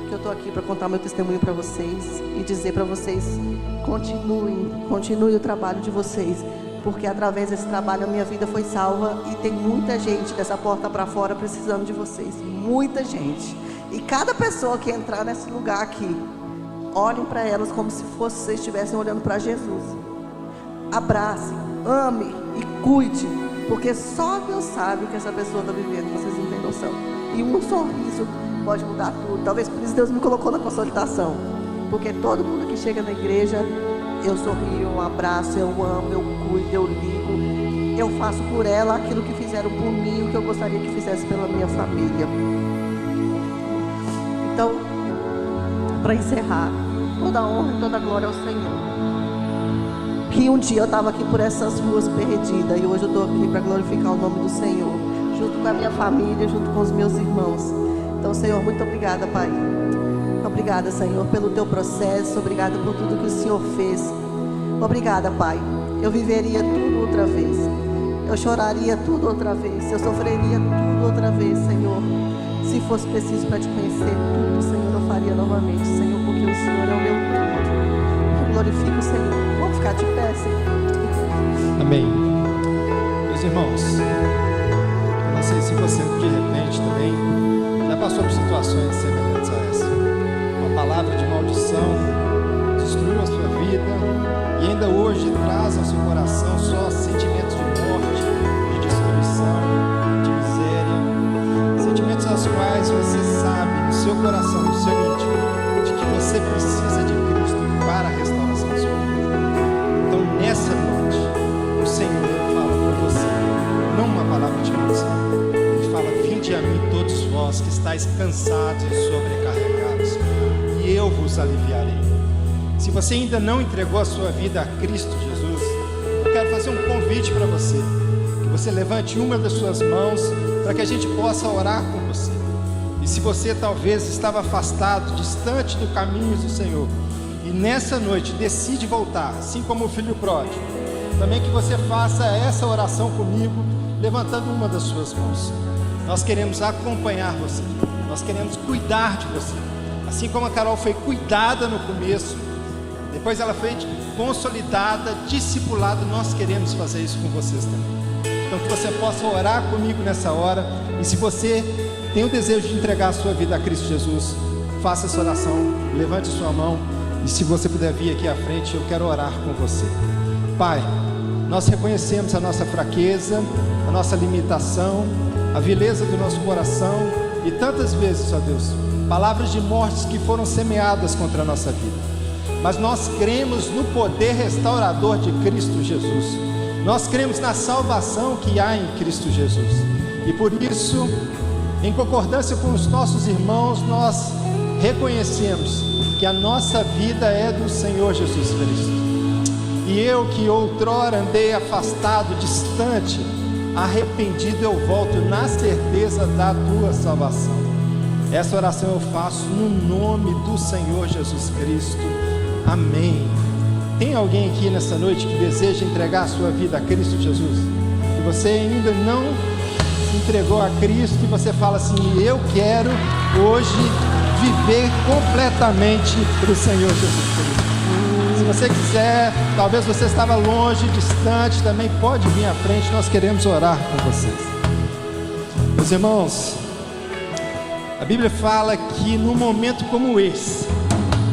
que eu estou aqui para contar meu testemunho para vocês e dizer para vocês, continuem o trabalho de vocês, porque através desse trabalho a minha vida foi salva e tem muita gente dessa porta para fora precisando de vocês, muita gente. E cada pessoa que entrar nesse lugar aqui, olhem para elas como se vocês estivessem olhando para Jesus. Abracem, ame e cuide, porque só Deus sabe o que essa pessoa está vivendo, vocês não têm noção. E um sorriso pode mudar tudo. Talvez por isso Deus me colocou na consolidação, porque todo mundo que chega na igreja, eu sorrio, eu abraço, eu amo, eu cuido, eu ligo, eu faço por ela aquilo que fizeram por mim, o que eu gostaria que fizesse pela minha família. Então, para encerrar, toda a honra e toda a glória ao Senhor. Que um dia eu estava aqui por essas ruas perdida e hoje eu estou aqui para glorificar o nome do Senhor, junto com a minha família, junto com os meus irmãos. Então, Senhor, muito obrigada, Pai. Obrigada, Senhor, pelo teu processo. Obrigada por tudo que o Senhor fez. Obrigada, Pai. Eu viveria tudo outra vez. Eu choraria tudo outra vez. Eu sofreria tudo outra vez, Senhor. Se fosse preciso para te conhecer tudo, Senhor, eu faria novamente, Senhor, porque o Senhor é o meu tudo. Eu glorifico o Senhor. Vamos ficar de pé, Senhor. Amém. Meus irmãos, eu não sei se você de repente também já passou por situações semelhantes a essa. Uma palavra de maldição destruiu a sua vida e ainda hoje traz ao seu coração só sentimentos de morte, de destruição, de miséria, sentimentos aos quais você sabe no seu coração, no seu íntimo, de que você precisa de Cristo para a restauração da sua vida. Então nessa noite o Senhor fala com você, não uma palavra de maldição. Ele fala: vinde a mim todos vós que estáis cansados e sobrecarregados, e eu vos aliviarei. Se você ainda não entregou a sua vida a Cristo Jesus, eu quero fazer um convite para você, que você levante uma das suas mãos para que a gente possa orar com você. E se você talvez estava afastado, distante do caminho do Senhor, e nessa noite decide voltar, assim como o filho pródigo, também que você faça essa oração comigo, levantando uma das suas mãos. Nós queremos acompanhar você, nós queremos cuidar de você, assim como a Carol foi cuidada no começo, depois ela foi consolidada, discipulada. Nós queremos fazer isso com vocês também. Então que você possa orar comigo nessa hora, e se você tem o desejo de entregar a sua vida a Cristo Jesus, faça essa oração, levante sua mão, e se você puder vir aqui à frente, eu quero orar com você. Pai, nós reconhecemos a nossa fraqueza, a nossa limitação, a vileza do nosso coração, e tantas vezes, ó Deus, palavras de mortes que foram semeadas contra a nossa vida. Mas nós cremos no poder restaurador de Cristo Jesus. Nós cremos na salvação que há em Cristo Jesus. E por isso, em concordância com os nossos irmãos, nós reconhecemos que a nossa vida é do Senhor Jesus Cristo. E eu que outrora andei afastado, distante, arrependido, eu volto na certeza da tua salvação. Essa oração eu faço no nome do Senhor Jesus Cristo. Amém. Tem alguém aqui nessa noite que deseja entregar a sua vida a Cristo Jesus? E você ainda não se entregou a Cristo, e você fala assim: eu quero hoje viver completamente para o Senhor Jesus Cristo. Se você quiser, talvez você estava longe, distante, também pode vir à frente, nós queremos orar com vocês. Meus irmãos, a Bíblia fala que num momento como esse,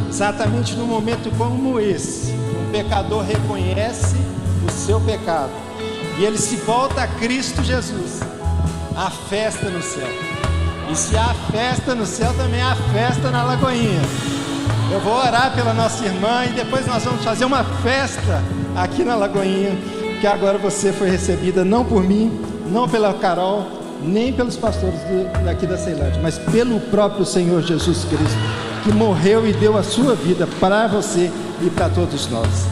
exatamente num momento como esse, um pecador reconhece o seu pecado e ele se volta a Cristo Jesus. Há festa no céu. E se há festa no céu, também há festa na Lagoinha. Eu vou orar pela nossa irmã e depois nós vamos fazer uma festa aqui na Lagoinha, que agora você foi recebida não por mim, não pela Carol, nem pelos pastores daqui da Ceilândia, mas pelo próprio Senhor Jesus Cristo, que morreu e deu a sua vida para você e para todos nós.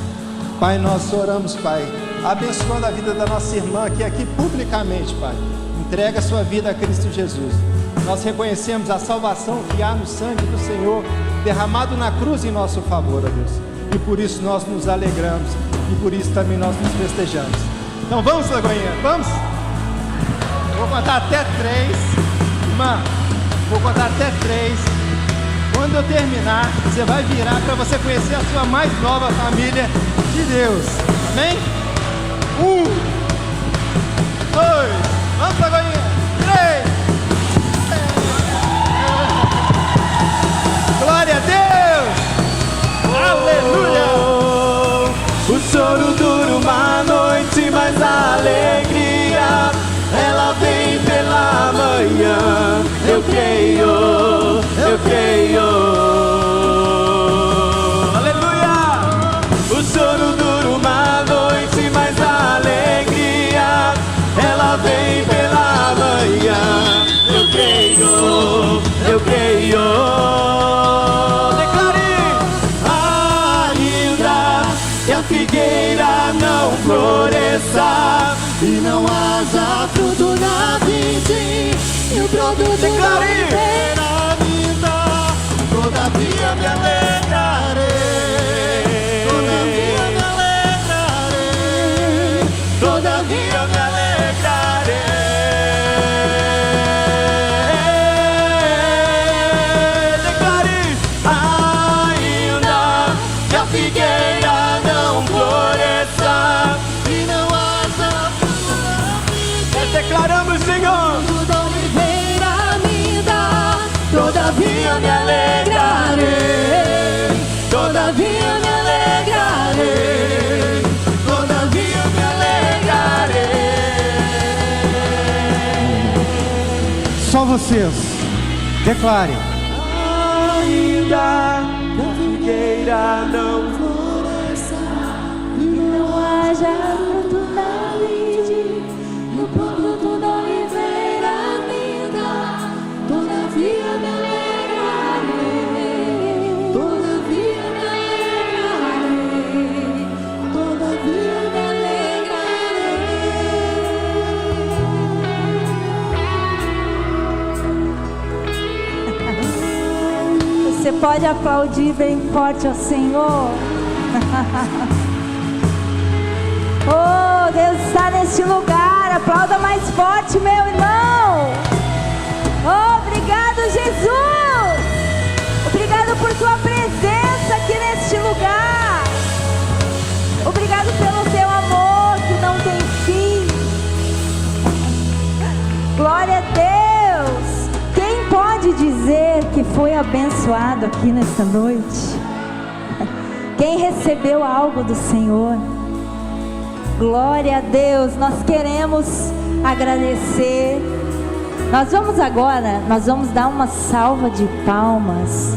Pai, nós oramos, Pai, abençoando a vida da nossa irmã aqui publicamente, Pai. Entrega a sua vida a Cristo Jesus. Nós reconhecemos a salvação que há no sangue do Senhor derramado na cruz em nosso favor, ó Deus. E por isso nós nos alegramos e por isso também nós nos festejamos. Então vamos, Lagoinha, vamos? Vou contar até 3. Irmã, vou contar até 3. Quando eu terminar, você vai virar para você conhecer a sua mais nova família de Deus. Amém? 1, 2, vamos, Lagoinha. 3. Glória a Deus! Aleluia! O choro dura uma noite, mas a alegria ela vem pela manhã. Eu creio, eu creio. Aleluia! O choro dura uma noite, mas a alegria ela vem pela manhã. Eu creio, eu creio. Figueira não floresça e não haja fruto na vide, e o produto da oliveira minta, todavia me alegrarei, todavia me alegrarei, todavia me alegrarei. Declare, ainda que a figueira floresça e não haja fruto na vide. Declaramos, Senhor, fruto da oliveira me dá, todavia me alegrarei, todavia me alegrarei, todavia me alegrarei. Só vocês, declarem. Ainda que a figueira não haja fruto na vide, e o produto da oliveira me dá, todavia me alegrarei, todavia me alegrarei, todavia me alegrarei. Você pode aplaudir bem forte ao Senhor. Oh, Deus está neste lugar. Aplauda mais forte, meu irmão. Oh, obrigado, Jesus. Obrigado por tua presença aqui neste lugar. Obrigado pelo teu amor que não tem fim. Glória a Deus. Quem pode dizer que foi abençoado aqui nesta noite? Quem recebeu algo do Senhor? Glória a Deus, nós queremos agradecer. Nós vamos dar uma salva de palmas,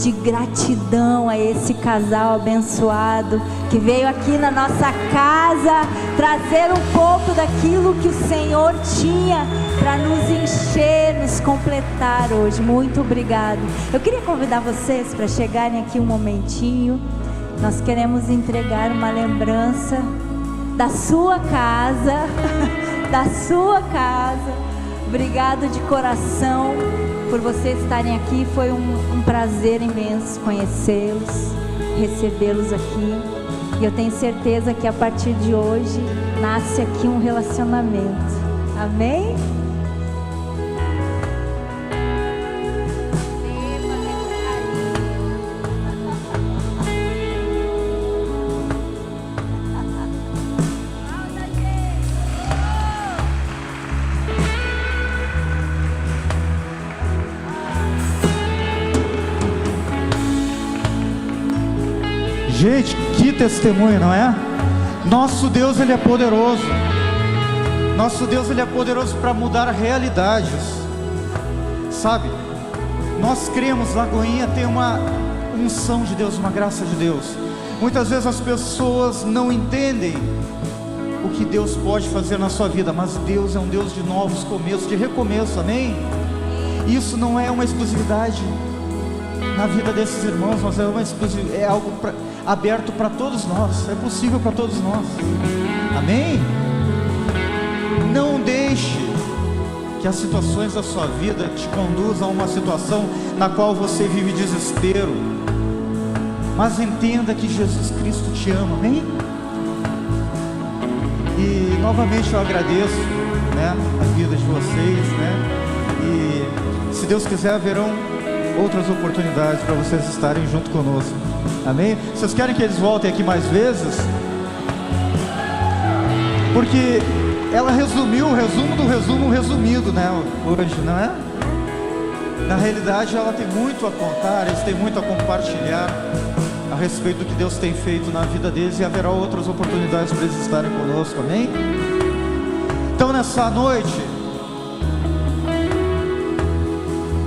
de gratidão a esse casal abençoado, que veio aqui na nossa casa, trazer um pouco daquilo que o Senhor tinha para nos encher, nos completar hoje. Muito obrigado. Eu queria convidar vocês para chegarem aqui um momentinho. Nós queremos entregar uma lembrança da sua casa, da sua casa. Obrigado de coração por vocês estarem aqui. Foi um prazer imenso conhecê-los, recebê-los aqui. E eu tenho certeza que a partir de hoje nasce aqui um relacionamento. Amém? Gente, que testemunho, não é? Nosso Deus, Ele é poderoso. Nosso Deus, Ele é poderoso para mudar realidades. Sabe? Nós cremos, Lagoinha tem uma unção de Deus, uma graça de Deus. Muitas vezes as pessoas não entendem o que Deus pode fazer na sua vida, mas Deus é um Deus de novos começos, de recomeço, amém? Isso não é uma exclusividade na vida desses irmãos, mas é algo aberto para todos nós, é possível para todos nós, amém? Não deixe que as situações da sua vida te conduzam a uma situação na qual você vive desespero, mas entenda que Jesus Cristo te ama, amém? E novamente eu agradeço, né, a vida de vocês, né? E se Deus quiser, haverão outras oportunidades para vocês estarem junto conosco, amém? Vocês querem que eles voltem aqui mais vezes? Porque ela resumiu o resumo do resumo resumido, né, hoje, não é? Na realidade ela tem muito a contar, eles têm muito a compartilhar a respeito do que Deus tem feito na vida deles, e haverá outras oportunidades para eles estarem conosco, amém? Então nessa noite,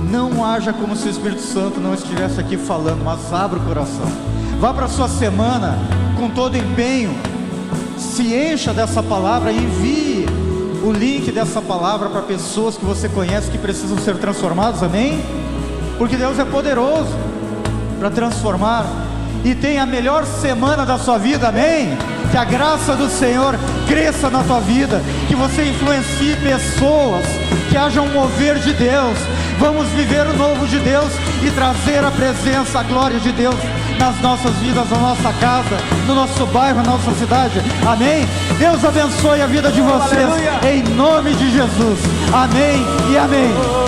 não haja como se o Espírito Santo não estivesse aqui falando, mas abra o coração, vá para a sua semana com todo empenho, se encha dessa palavra e envie o link dessa palavra para pessoas que você conhece que precisam ser transformadas, amém? Porque Deus é poderoso para transformar. E tenha a melhor semana da sua vida, amém? Que a graça do Senhor cresça na tua vida, que você influencie pessoas, que haja um mover de Deus. Vamos viver o novo de Deus e trazer a presença, a glória de Deus nas nossas vidas, na nossa casa, no nosso bairro, na nossa cidade, amém? Deus abençoe a vida de vocês, em nome de Jesus, amém e amém.